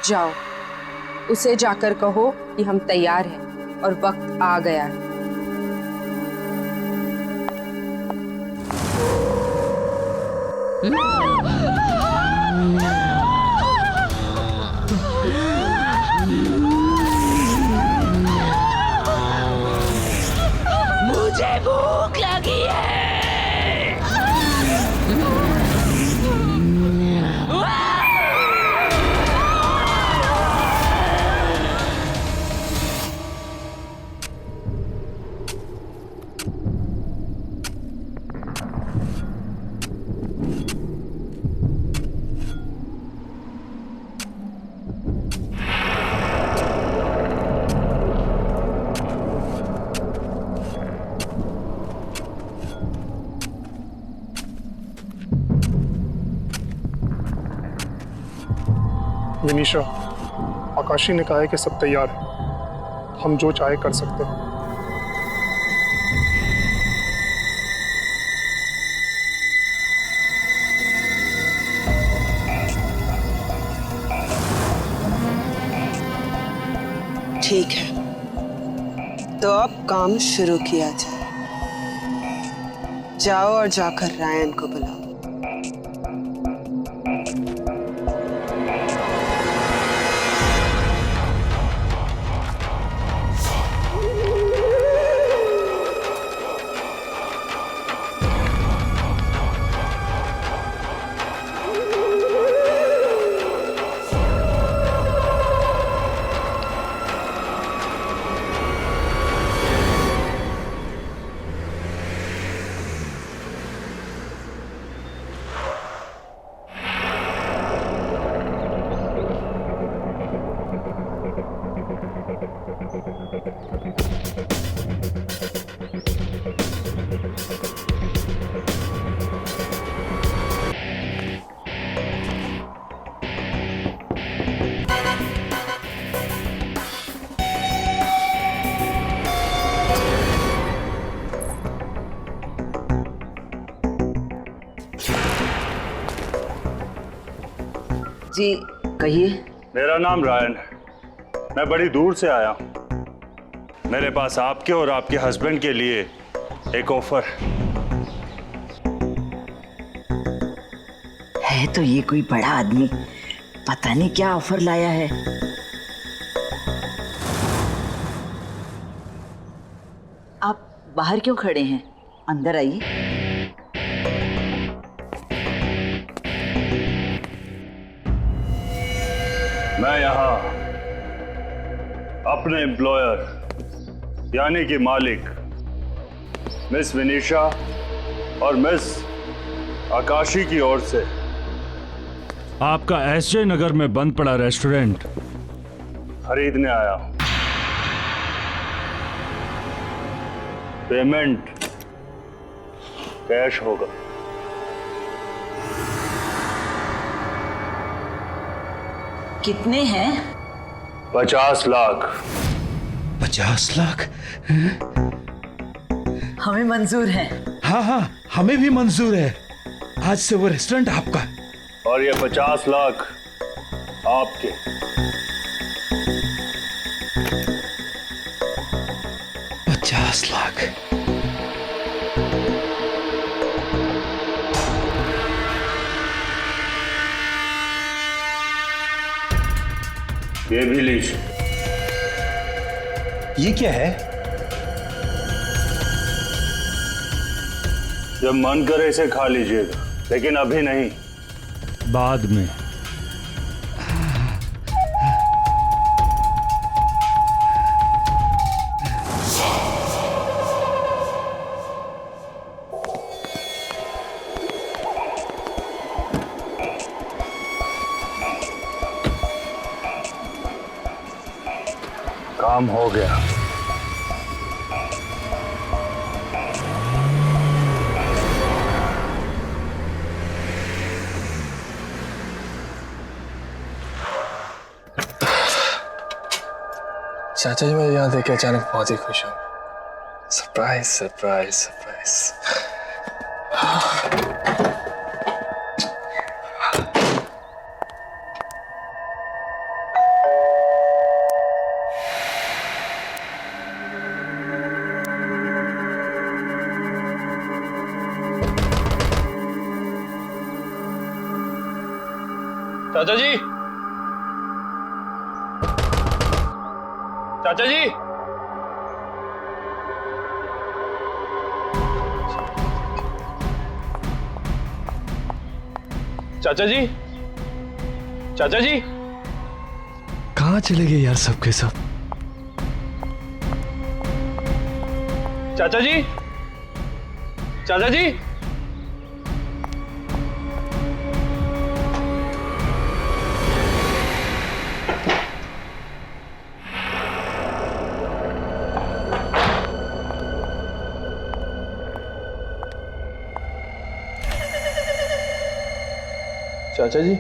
जाओ, उसे जाकर कहो कि हम तैयार हैं और वक्त आ गया है। मुझे भूख लगी है। विनीशा, आकाशी ने कहा है कि सब तैयार है, हम जो चाहे कर सकते हैं। ठीक है, तो अब काम शुरू किया जाए। जाओ और जाकर रायन को बुलाओ। जी कहिए। मेरा नाम रायन है, मैं बड़ी दूर से आया हूँ। मेरे पास आपके और आपके हस्बैंड के लिए एक ऑफर है। तो ये कोई बड़ा आदमी पता नहीं क्या ऑफर लाया है। आप बाहर क्यों खड़े हैं, अंदर आइए। मैं यहाँ अपने एम्प्लॉयर यानी कि मालिक मिस विनीशा और मिस आकाशी की ओर से आपका एसजे नगर में बंद पड़ा रेस्टोरेंट खरीदने आया हूं। पेमेंट कैश होगा। कितने हैं? 50 लाख। 50 लाख? हमें मंजूर है। हाँ हाँ, हमें भी मंजूर है। आज से वो रेस्टोरेंट आपका। और ये 50 लाख आपके। लाख। ये भी लीजिए। ये क्या है? जब मन करे इसे खा लीजिएगा, लेकिन अभी नहीं, बाद में। काम हो गया। चाचा जी, मैं यहाँ देख के अचानक बहुत ही खुश हूँ। Surprise surprise surprise. चाचा जी, चाचा जी, चाचा जी, चाचा जी, कहाँ चले गए यार सबके सब? चाचा जी, चाचा जी, चाचा जी,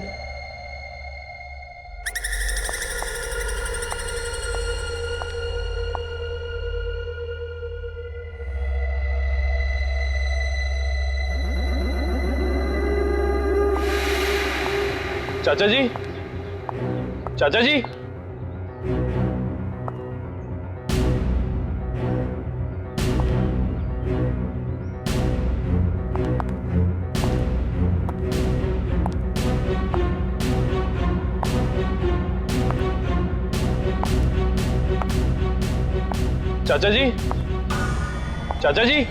चाचा जी, चाचा जी, चाचा जी, चाचा जी,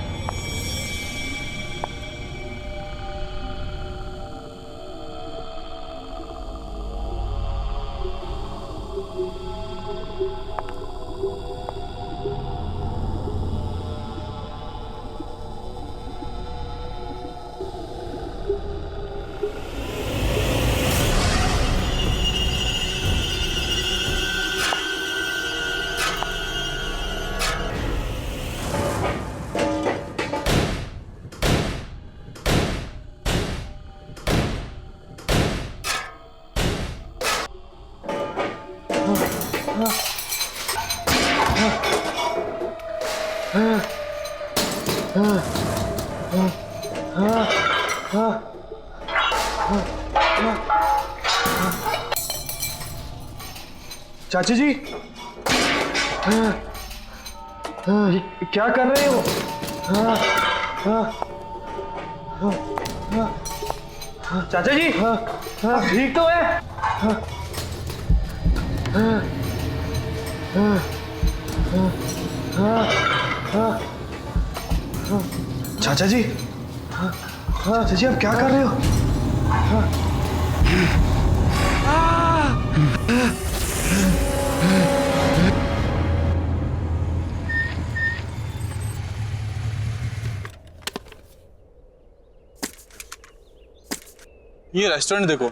चाची जी, क्या कर रहे हो? चाचा जी, ठीक तो है? चाचा जी, चाचा जी, आप क्या कर रहे हो? ये रेस्टोरेंट देखो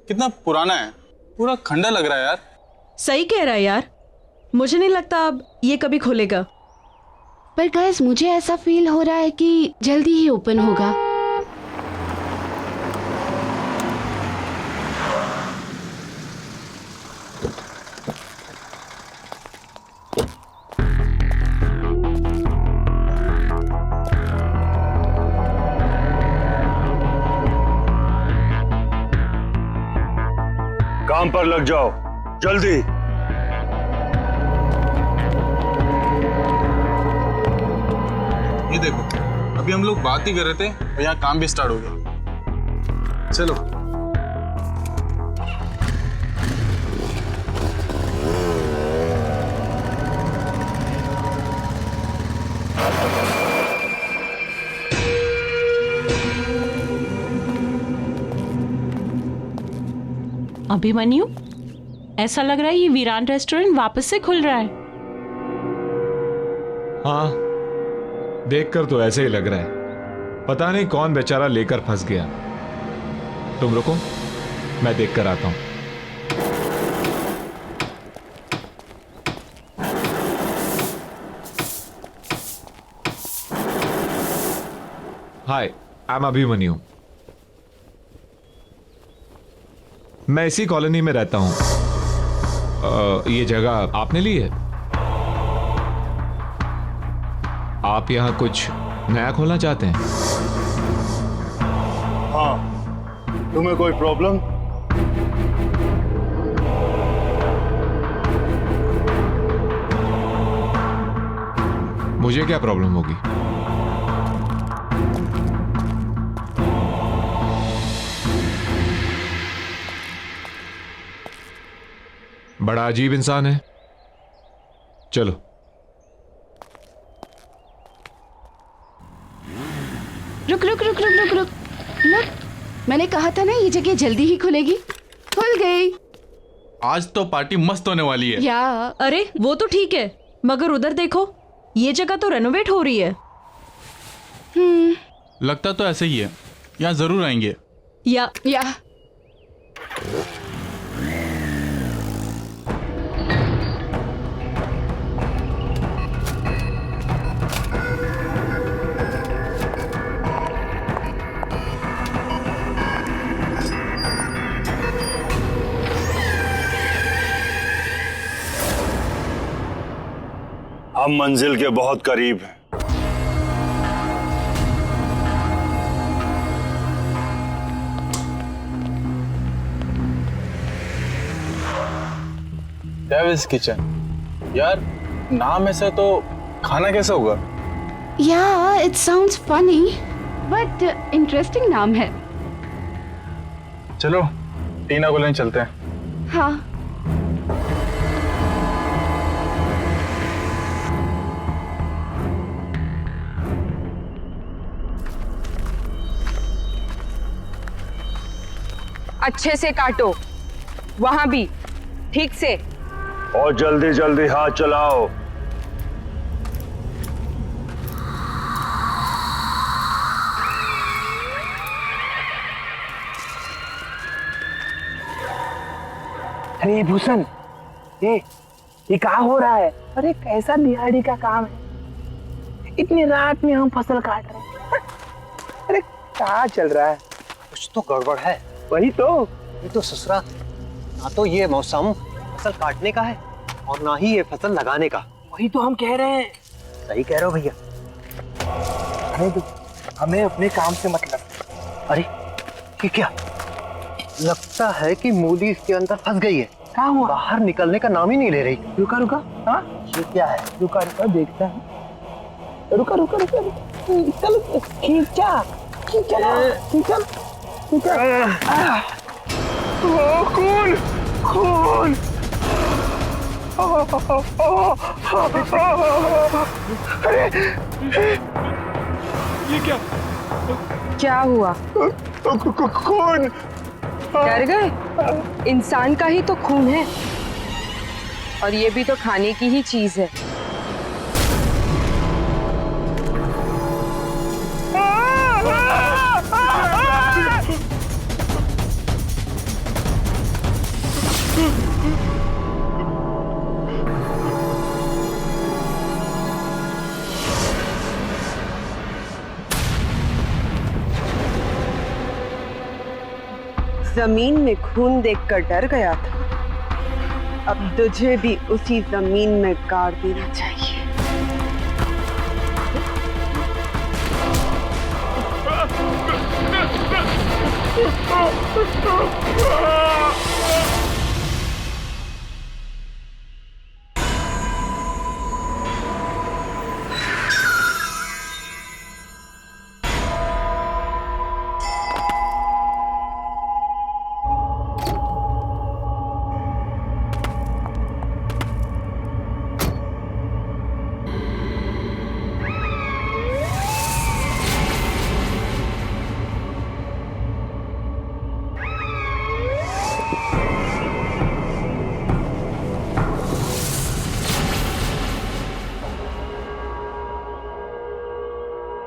कितना पुराना है, पूरा खंडर लग रहा है यार। सही कह रहा है यार, मुझे नहीं लगता अब ये कभी खुलेगा। पर गाइस मुझे ऐसा फील हो रहा है कि जल्दी ही ओपन होगा। काम पर लग जाओ जल्दी। ये देखो, अभी हम लोग बात ही कर रहे थे और यहाँ काम भी स्टार्ट हो गया। चलो। अभिमन्यु, ऐसा लग रहा है ये वीरान रेस्टोरेंट वापस से खुल रहा है। हाँ, देखकर तो ऐसे ही लग रहा है। पता नहीं कौन बेचारा लेकर फंस गया। तुम रुको, मैं देखकर आता हूं। हाय, आई एम अभिमन्यु। मैं इसी कॉलोनी में रहता हूं। ये जगह आपने ली है? आप यहां कुछ नया खोलना चाहते हैं? हाँ, तुम्हें कोई प्रॉब्लम? मुझे क्या प्रॉब्लम होगी? बड़ा अजीब इंसान है। चलो। रुक रुक रुक रुक रुक रुक रुक, मैंने कहा था ना ये जगह जल्दी ही खुलेगी, खुल गई। आज तो पार्टी मस्त होने वाली है। या अरे वो तो ठीक है, मगर उधर देखो, ये जगह तो रेनोवेट हो रही है। लगता तो ऐसे ही है, यहाँ जरूर आएंगे। या हम मंजिल के बहुत करीब हैं। डेविल्स किचन, यार नाम ऐसा तो खाना कैसे होगा? या it sounds funny but interesting नाम है। चलो टीना को लेने चलते हैं। हाँ अच्छे से काटो, वहां भी ठीक से, और जल्दी जल्दी हाथ चलाओ। अरे भूषण, ये क्या हो रहा है? अरे कैसा दिहाड़ी का काम है, इतनी रात में हम फसल काट रहे हैं। अरे क्या चल रहा है? कुछ तो गड़बड़ है। वही तो। ये तो ससुरा, ना तो ये मौसम फसल काटने का है और ना ही ये फसल लगाने का। वही तो हम कह रहे हैं। सही कह रहे हो भैया। अरे तो हमें अपने काम से मतलब। अरे ये क्या? लगता है कि मूली इसके अंदर फंस गई है। क्या हुआ? बाहर निकलने का नाम ही नहीं ले रही। रुका रुका, हाँ ये क्या है? रुका रुका देखता है। रुका रुका रुका, चल खींचा खींचा खींचा खींचा। खून खून। अरे ये क्या हुआ? खून। डर गए? इंसान का ही तो खून है, और ये भी तो खाने की ही चीज है। जमीन में खून देखकर डर गया था, अब तुझे भी उसी जमीन में गाड़ देना चाहिए।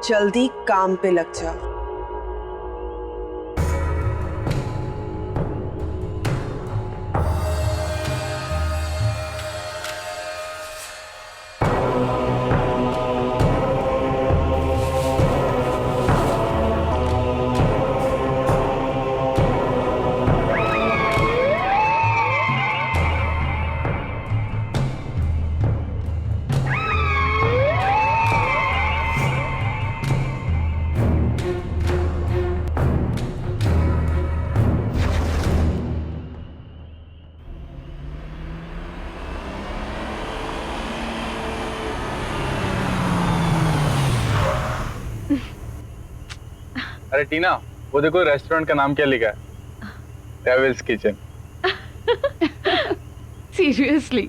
जल्दी काम पे लग जाओ। अरे टीना, वो देखो रेस्टोरेंट का नाम क्या लिखा है? Devil's kitchen. सीरियसली।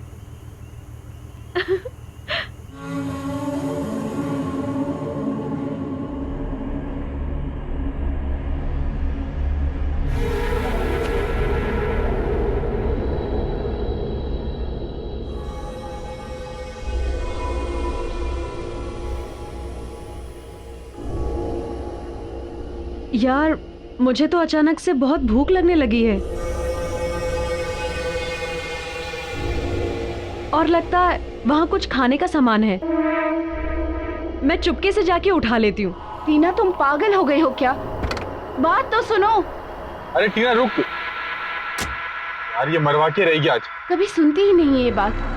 यार मुझे तो अचानक से बहुत भूख लगने लगी है और लगता है वहाँ कुछ खाने का सामान है। मैं चुपके से जाके उठा लेती हूँ। टीना तुम पागल हो गई हो क्या? बात तो सुनो। अरे टीना रुक यार, ये मरवा के रहेगी आज। कभी सुनती ही नहीं है ये बात।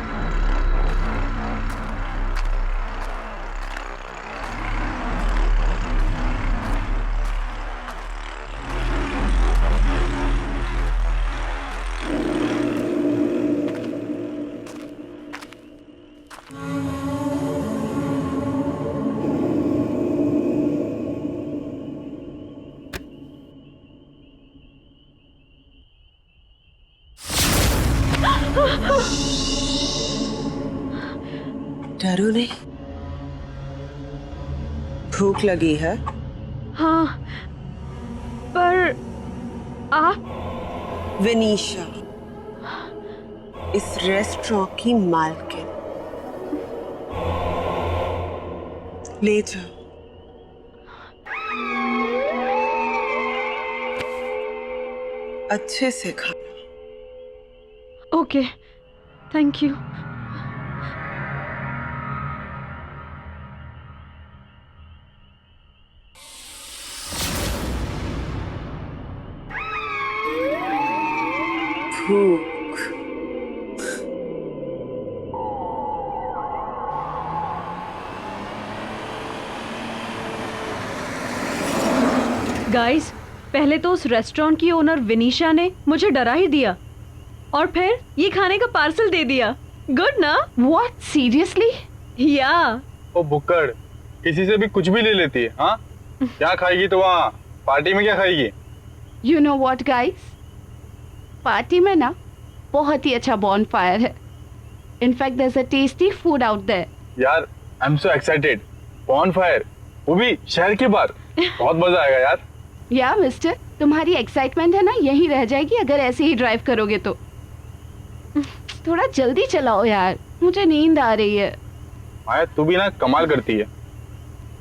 डरो नहीं। भूख लगी है? हाँ, पर आप? विनीशा, इस रेस्टोरेंट की मालकिन। ले जाओ। अच्छे से खाना। Okay, thank you. भूख। गाइस, पहले तो उस रेस्टोरेंट की ओनर विनीशा ने मुझे डरा ही दिया और फिर ये खाने का पार्सल दे दिया। गुड ना? What, seriously? या। ओ बुक्कड़, किसी से भी कुछ भी ले लेती है। हाँ, क्या खाएगी तो वहाँ पार्टी में क्या खाएगी? You know what guys, party में ना बहुत ही अच्छा बॉनफायर है। In fact there is a tasty food out there. यार I am so excited. Bonfire, वो भी शहर के बाहर। बहुत मजा आएगा यार। या मिस्टर, तुम्हारी एक्साइटमेंट है ना यही रह जाएगी अगर ऐसे ही ड्राइव करोगे तो। थोड़ा जल्दी चलाओ यार, मुझे नींद आ रही है। माया, तू भी ना कमाल करती है।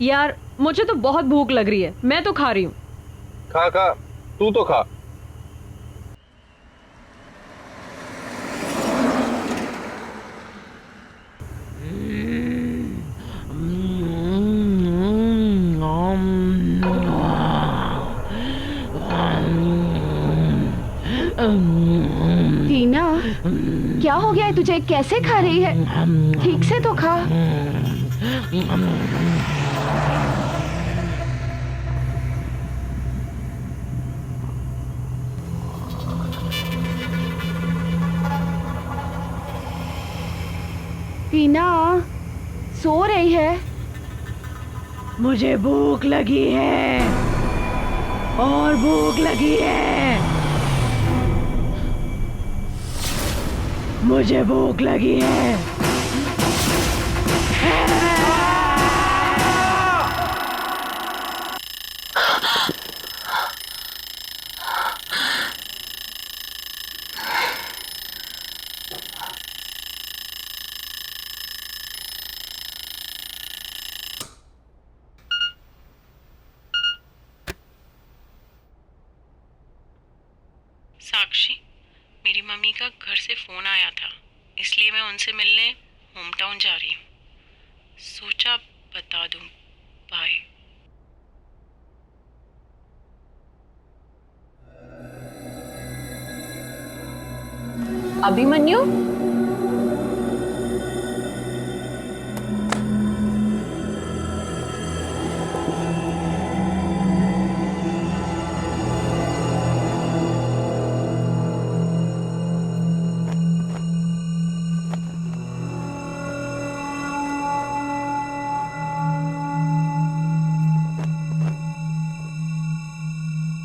यार मुझे तो बहुत भूख लग रही है, मैं तो खा रही हूँ। खा खा, तू तो खा। टीना, क्या हो गया है तुझे? कैसे खा रही है? ठीक से तो खा। टीना, सो रही है? मुझे भूख लगी है और भूख लगी है। मुझे भूख लगी है। साक्षी, मेरी मम्मी का घर से फ़ोन आया था, इसलिए मैं उनसे मिलने होम टाउन जा रही हूँ। सोचा बता दूँ। Bye. Abhimanyu,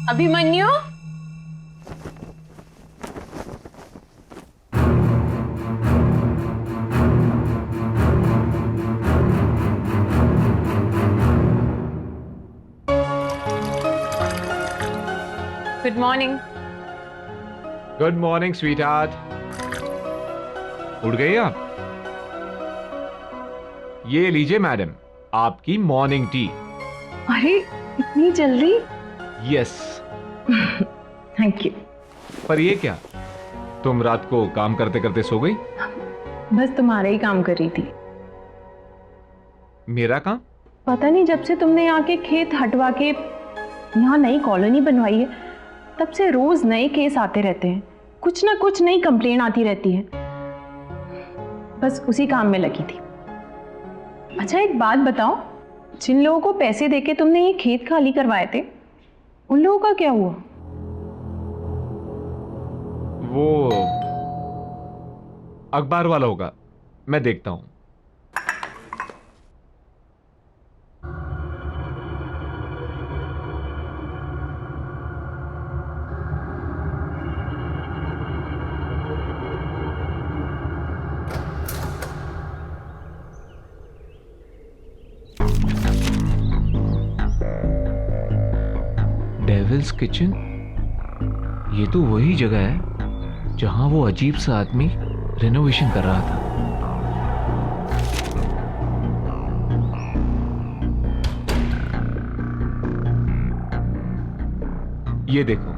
Abhimanyu, good morning. Good morning sweetheart. उठ गई आप? ये लीजिए मैडम, आपकी मॉर्निंग टी। अरे इतनी जल्दी? यस। Thank you. पर ये क्या, तुम रात को काम करते करते सो गई? बस तुम्हारा ही काम कर रही थी। मेरा काम? पता नहीं, जब से तुमने यहाँ के खेत हटवा के यहाँ नई कॉलोनी बनवाई है तब से रोज नए केस आते रहते हैं, कुछ ना कुछ नई कंप्लेन आती रहती है। बस उसी काम में लगी थी। अच्छा एक बात बताओ, जिन लोगों को पैसे देके तुमने ये खेत खाली करवाए थे उन लोगों का क्या हुआ? वो अखबार वाला होगा, मैं देखता हूं। डेविल्स किचन, ये तो वही जगह है जहां वो अजीब सा आदमी रेनोवेशन कर रहा था। ये देखो,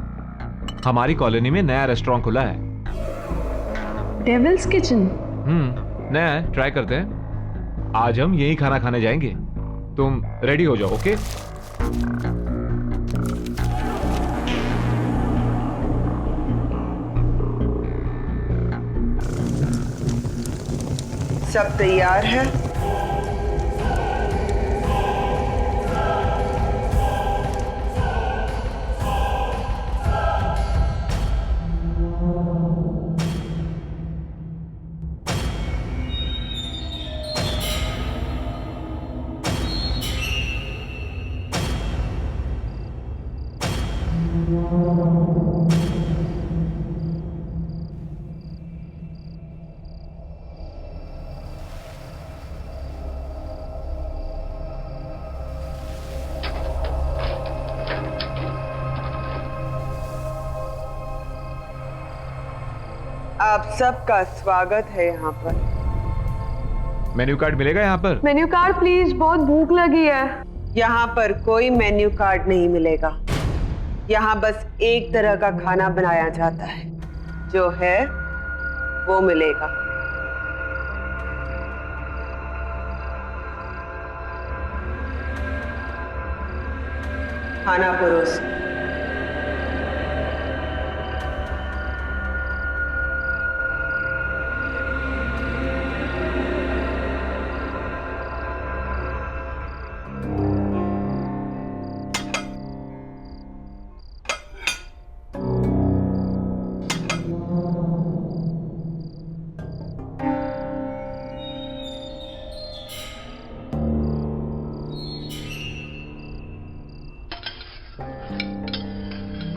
हमारी कॉलोनी में नया रेस्टोरेंट खुला है। Devil's kitchen? नया है, ट्राई करते हैं। आज हम यही खाना खाने जाएंगे। तुम रेडी हो जाओ, ओके? सब तैयार है? आप सबका स्वागत है यहाँ पर। मेन्यू कार्ड मिलेगा यहाँ पर? मेन्यू कार्ड प्लीज, बहुत भूख लगी है। यहाँ पर कोई मेन्यू कार्ड नहीं मिलेगा। यहाँ बस एक तरह का खाना बनाया जाता है, जो है वो मिलेगा। खाना परोस।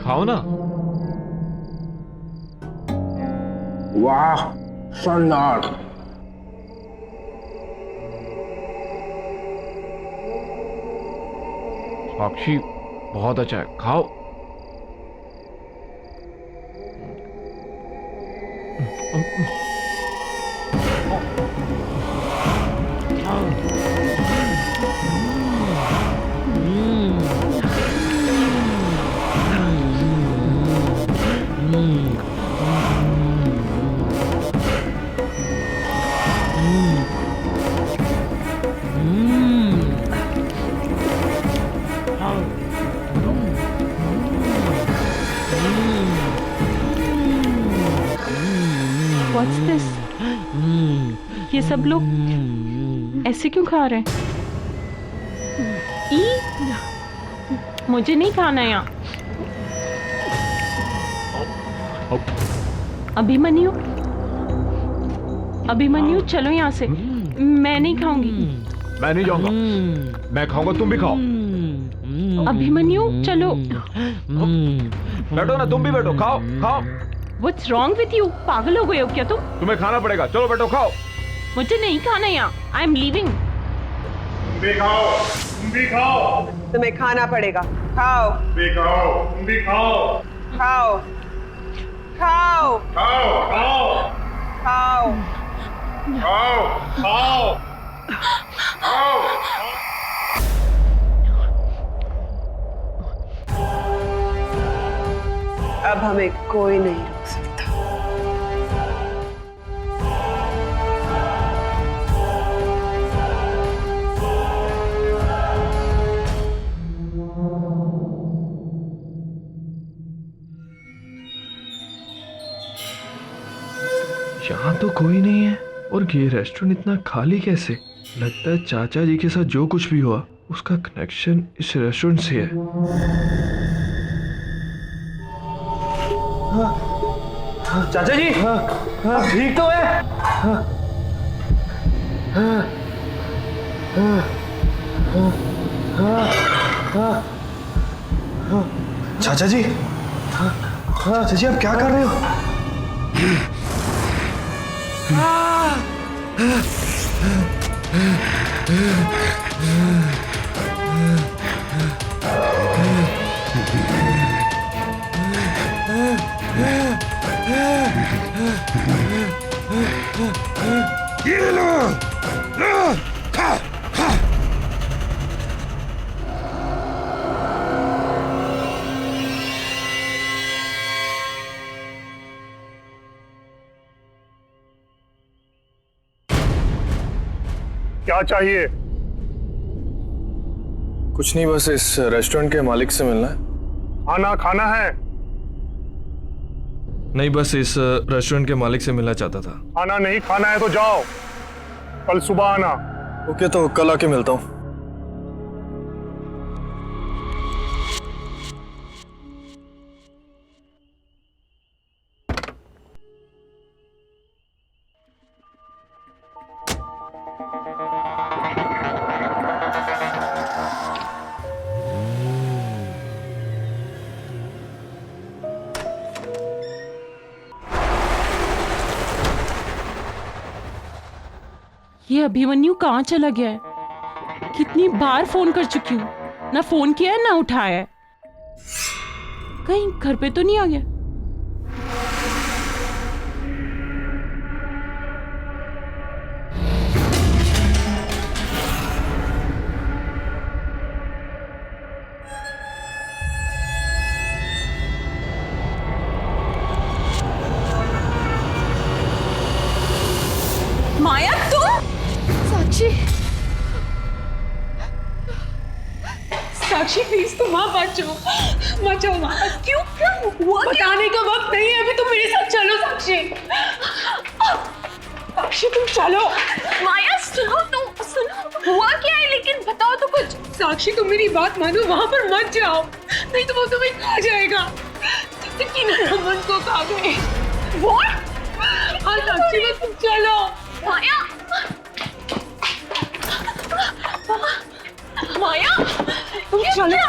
खाओ ना। वाह, शानदार। साक्षी, बहुत अच्छा है, खाओ। What's this? ये सब लोग ऐसे क्यों खा रहे हैं? मुझे नहीं खाना यहाँ। अभिमन्यु, अभिमन्यु चलो यहाँ से। मैं नहीं खाऊंगी। मैं नहीं जाऊंगा। मैं खाऊंगा, तुम भी खाओ। अभिमन्यु चलो। बैठो ना, तुम भी बैठो, खाओ खाओ। What's wrong with you? पागल हो गए हो क्या तुम? तुम्हें खाना पड़ेगा, चलो बैठो खाओ। मुझे नहीं खाना यहाँ। I am leaving. तुम भी खाओ, तुम भी खाओ। तुम्हें खाना पड़ेगा, खाओ। तुम भी खाओ, तुम भी खाओ। खाओ खाओ खाओ खाओ खाओ खाओ खाओ खाओ। अब हमें कोई नहीं रोक सकता। यहाँ तो कोई नहीं है और ये रेस्टोरेंट इतना खाली कैसे? लगता है चाचा जी के साथ जो कुछ भी हुआ उसका कनेक्शन इस रेस्टोरेंट से है। चाचा जी ठीक तो है? चाचा जी, चाचा जी आप क्या कर रहे हो? ये लो, खा खा। क्या चाहिए? कुछ नहीं, बस इस रेस्टोरेंट के मालिक से मिलना है। खाना खाना है? नहीं, बस इस रेस्टोरेंट के मालिक से मिलना चाहता था। खाना नहीं खाना है तो जाओ, कल सुबह आना। ओके, तो कल आके मिलता हूँ। ये अभिमन्यु कहाँ चला गया है? कितनी बार फोन कर चुकी हूँ, ना फोन किया है ना उठाया है। कहीं घर पे तो नहीं आ गया? माया तुम? साक्षी, साक्षी प्लीज तुम वहां बचाओ, बचाओ माया। क्यों क्या हुआ? बताने का वक्त नहीं है अभी, तुम मेरे साथ चलो साक्षी। साक्षी तुम चलो। माया सुनो, तुम सुनो, हुआ क्या है लेकिन बताओ तो कुछ। साक्षी तुम मेरी बात मानो, वहां पर मत जाओ, नहीं तो वो तुम्हें खा जाएगा। रमन को खा गए। हाँ साक्षी बस तुम चलो। माया, माया तुम चलो।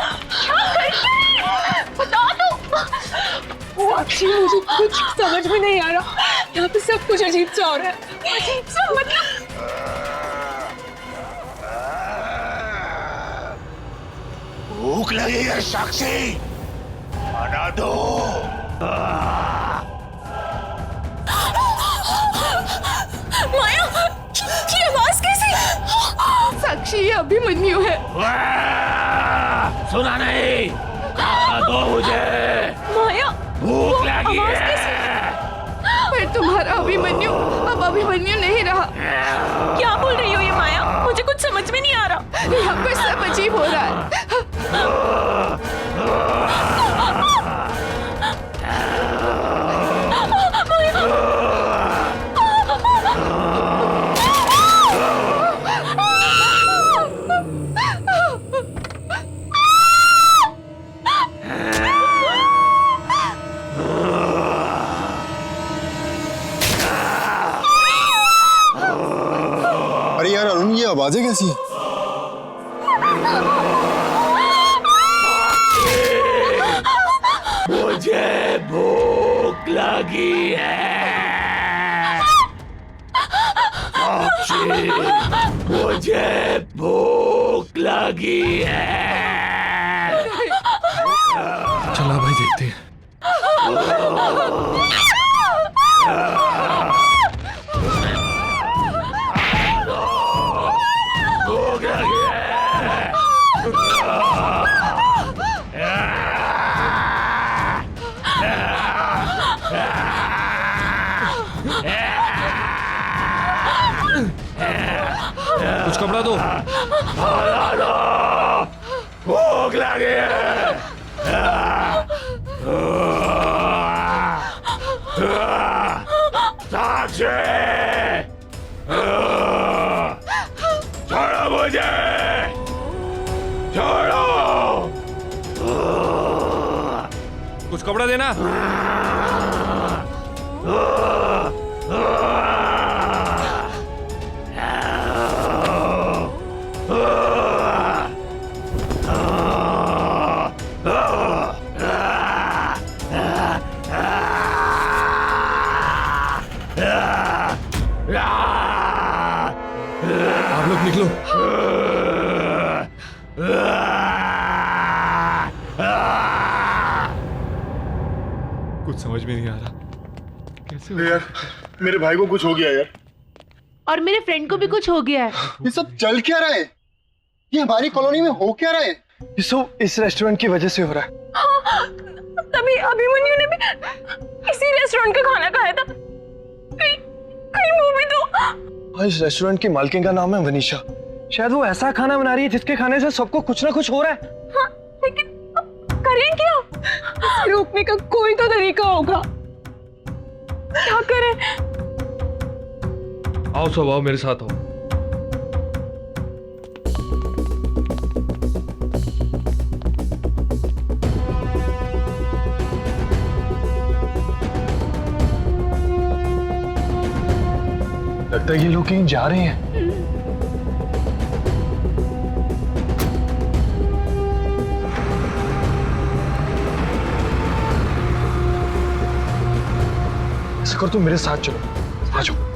बता दो। साक्षी मुझे कुछ समझ में नहीं आ रहा, यहाँ पे सब कुछ अजीब सा हो रहा है। अजीब सा मतलब? भूख लगी है साक्षी, खाना दो। माया, ये आवाज कैसी? साक्षी ये अभिमन्यु है। सुना नहीं? खाना दो मुझे। माया भूख लगी है। पर तुम्हारा अभिमन्यु अब अभिमन्यु नहीं रहा। क्या बोल रही हो ये माया? मुझे कुछ समझ में नहीं आ रहा। यहाँ पर सब अजीब हो रहा है। अरे यार अरुण, ये आवाजें कैसी हैं? मुझे भूख लगी है साक्षी, मुझे भूख लगी है। चला भाई, देखते हैं। कुछ कपड़ा दो। भूख लगी है। साक्षी, छोड़ो मुझे, छोड़ो। कुछ कपड़ा देना। आप लोग निकलो। कुछ समझ में नहीं आ रहा कैसे यार, मेरे भाई को कुछ हो गया यार। और मेरे फ्रेंड को भी कुछ हो गया है। ये सब चल क्या रहा है? ये हमारी कॉलोनी में हो क्या रहा है? ये सब इस रेस्टोरेंट की वजह से हो रहा है। हाँ, तभी अभिमन्यु ने भी इसी रेस्टोरेंट का खाना खाया था। कहीं वो भी तो। हाँ, इस रेस्टोरेंट की मालकिन का नाम है वनीशा। शायद वो ऐसा खाना बना रही है जिसके खाने से सबको कुछ ना कुछ हो रहा है। हाँ, लेकिन करें क्या? इसे रोकने का कोई तो तरीका होगा। क्या करें? आओ सब आओ, मेरे साथ आओ। लगता है ये लोग कहीं जा रहे हैं। ऐसा कर, तुम मेरे साथ चलो, आ जाओ।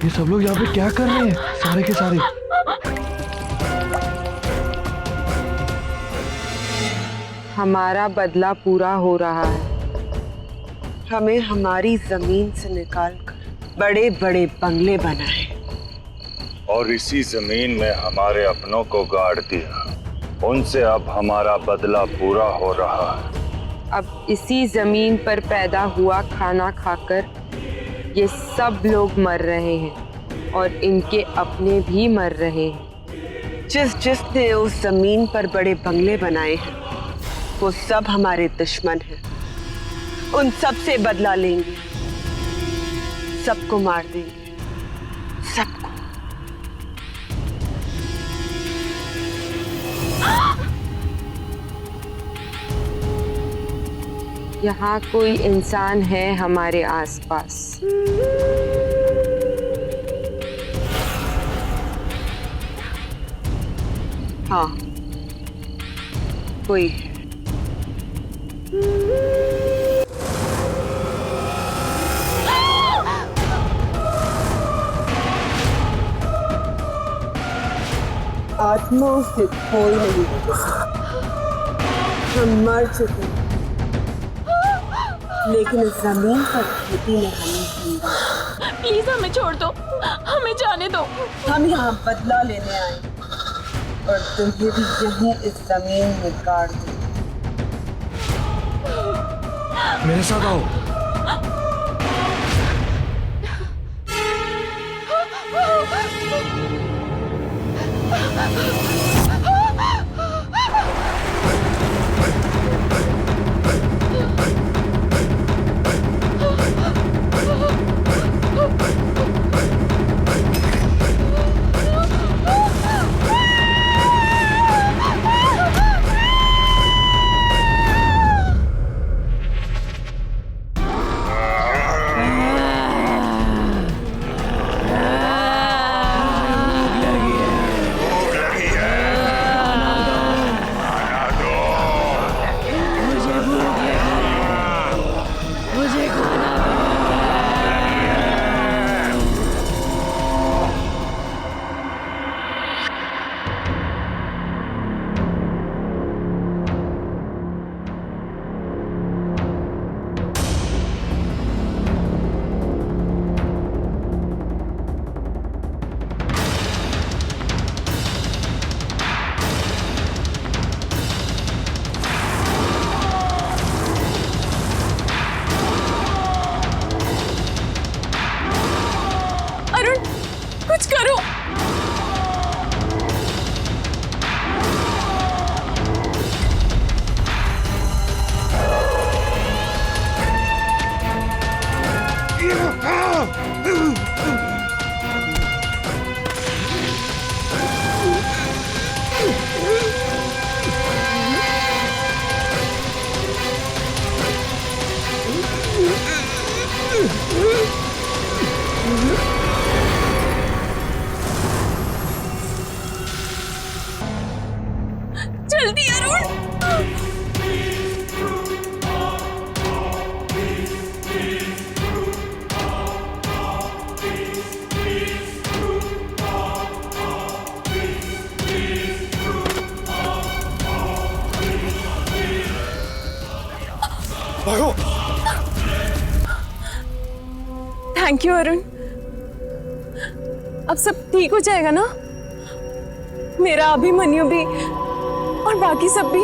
ये सब लोग यहाँ पे क्या कर रहे हैं सारे के सारे? हमारा बदला पूरा हो रहा है। हमें हमारी जमीन से निकालकर बड़े बड़े बंगले बनाए और इसी जमीन में हमारे अपनों को गाड़ दिया। उनसे अब हमारा बदला पूरा हो रहा है। अब इसी जमीन पर पैदा हुआ खाना खाकर ये सब लोग मर रहे हैं और इनके अपने भी मर रहे हैं। जिसने उस जमीन पर बड़े बंगले बनाए हैं वो सब हमारे दुश्मन हैं। उन सब से बदला लेंगे, सबको मार देंगे, सबको। यहाँ कोई इंसान है हमारे आसपास। हाँ, कोई है। आत्माओं से कोई नहीं बच सकता। हम मर चुके हैं, लेकिन इस जमीन पर खेती में हमें जिंदा। प्लीज हमें छोड़ दो, हमें जाने दो। हम यहाँ बदला लेने आए और तुम्हें भी यहीं इस जमीन में गाड़ दो। मेरे साथ आओ। कुछ करो। जल्दी अरुण। भागो। Thank you Arun. अब सब ठीक हो जाएगा ना? मेरा अभिमन्यु भी और बाकी सब भी।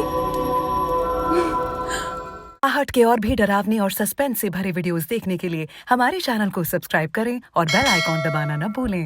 आहट के और भी डरावने और सस्पेंस से भरे वीडियोस देखने के लिए हमारे चैनल को सब्सक्राइब करें और बेल आइकॉन दबाना न भूलें।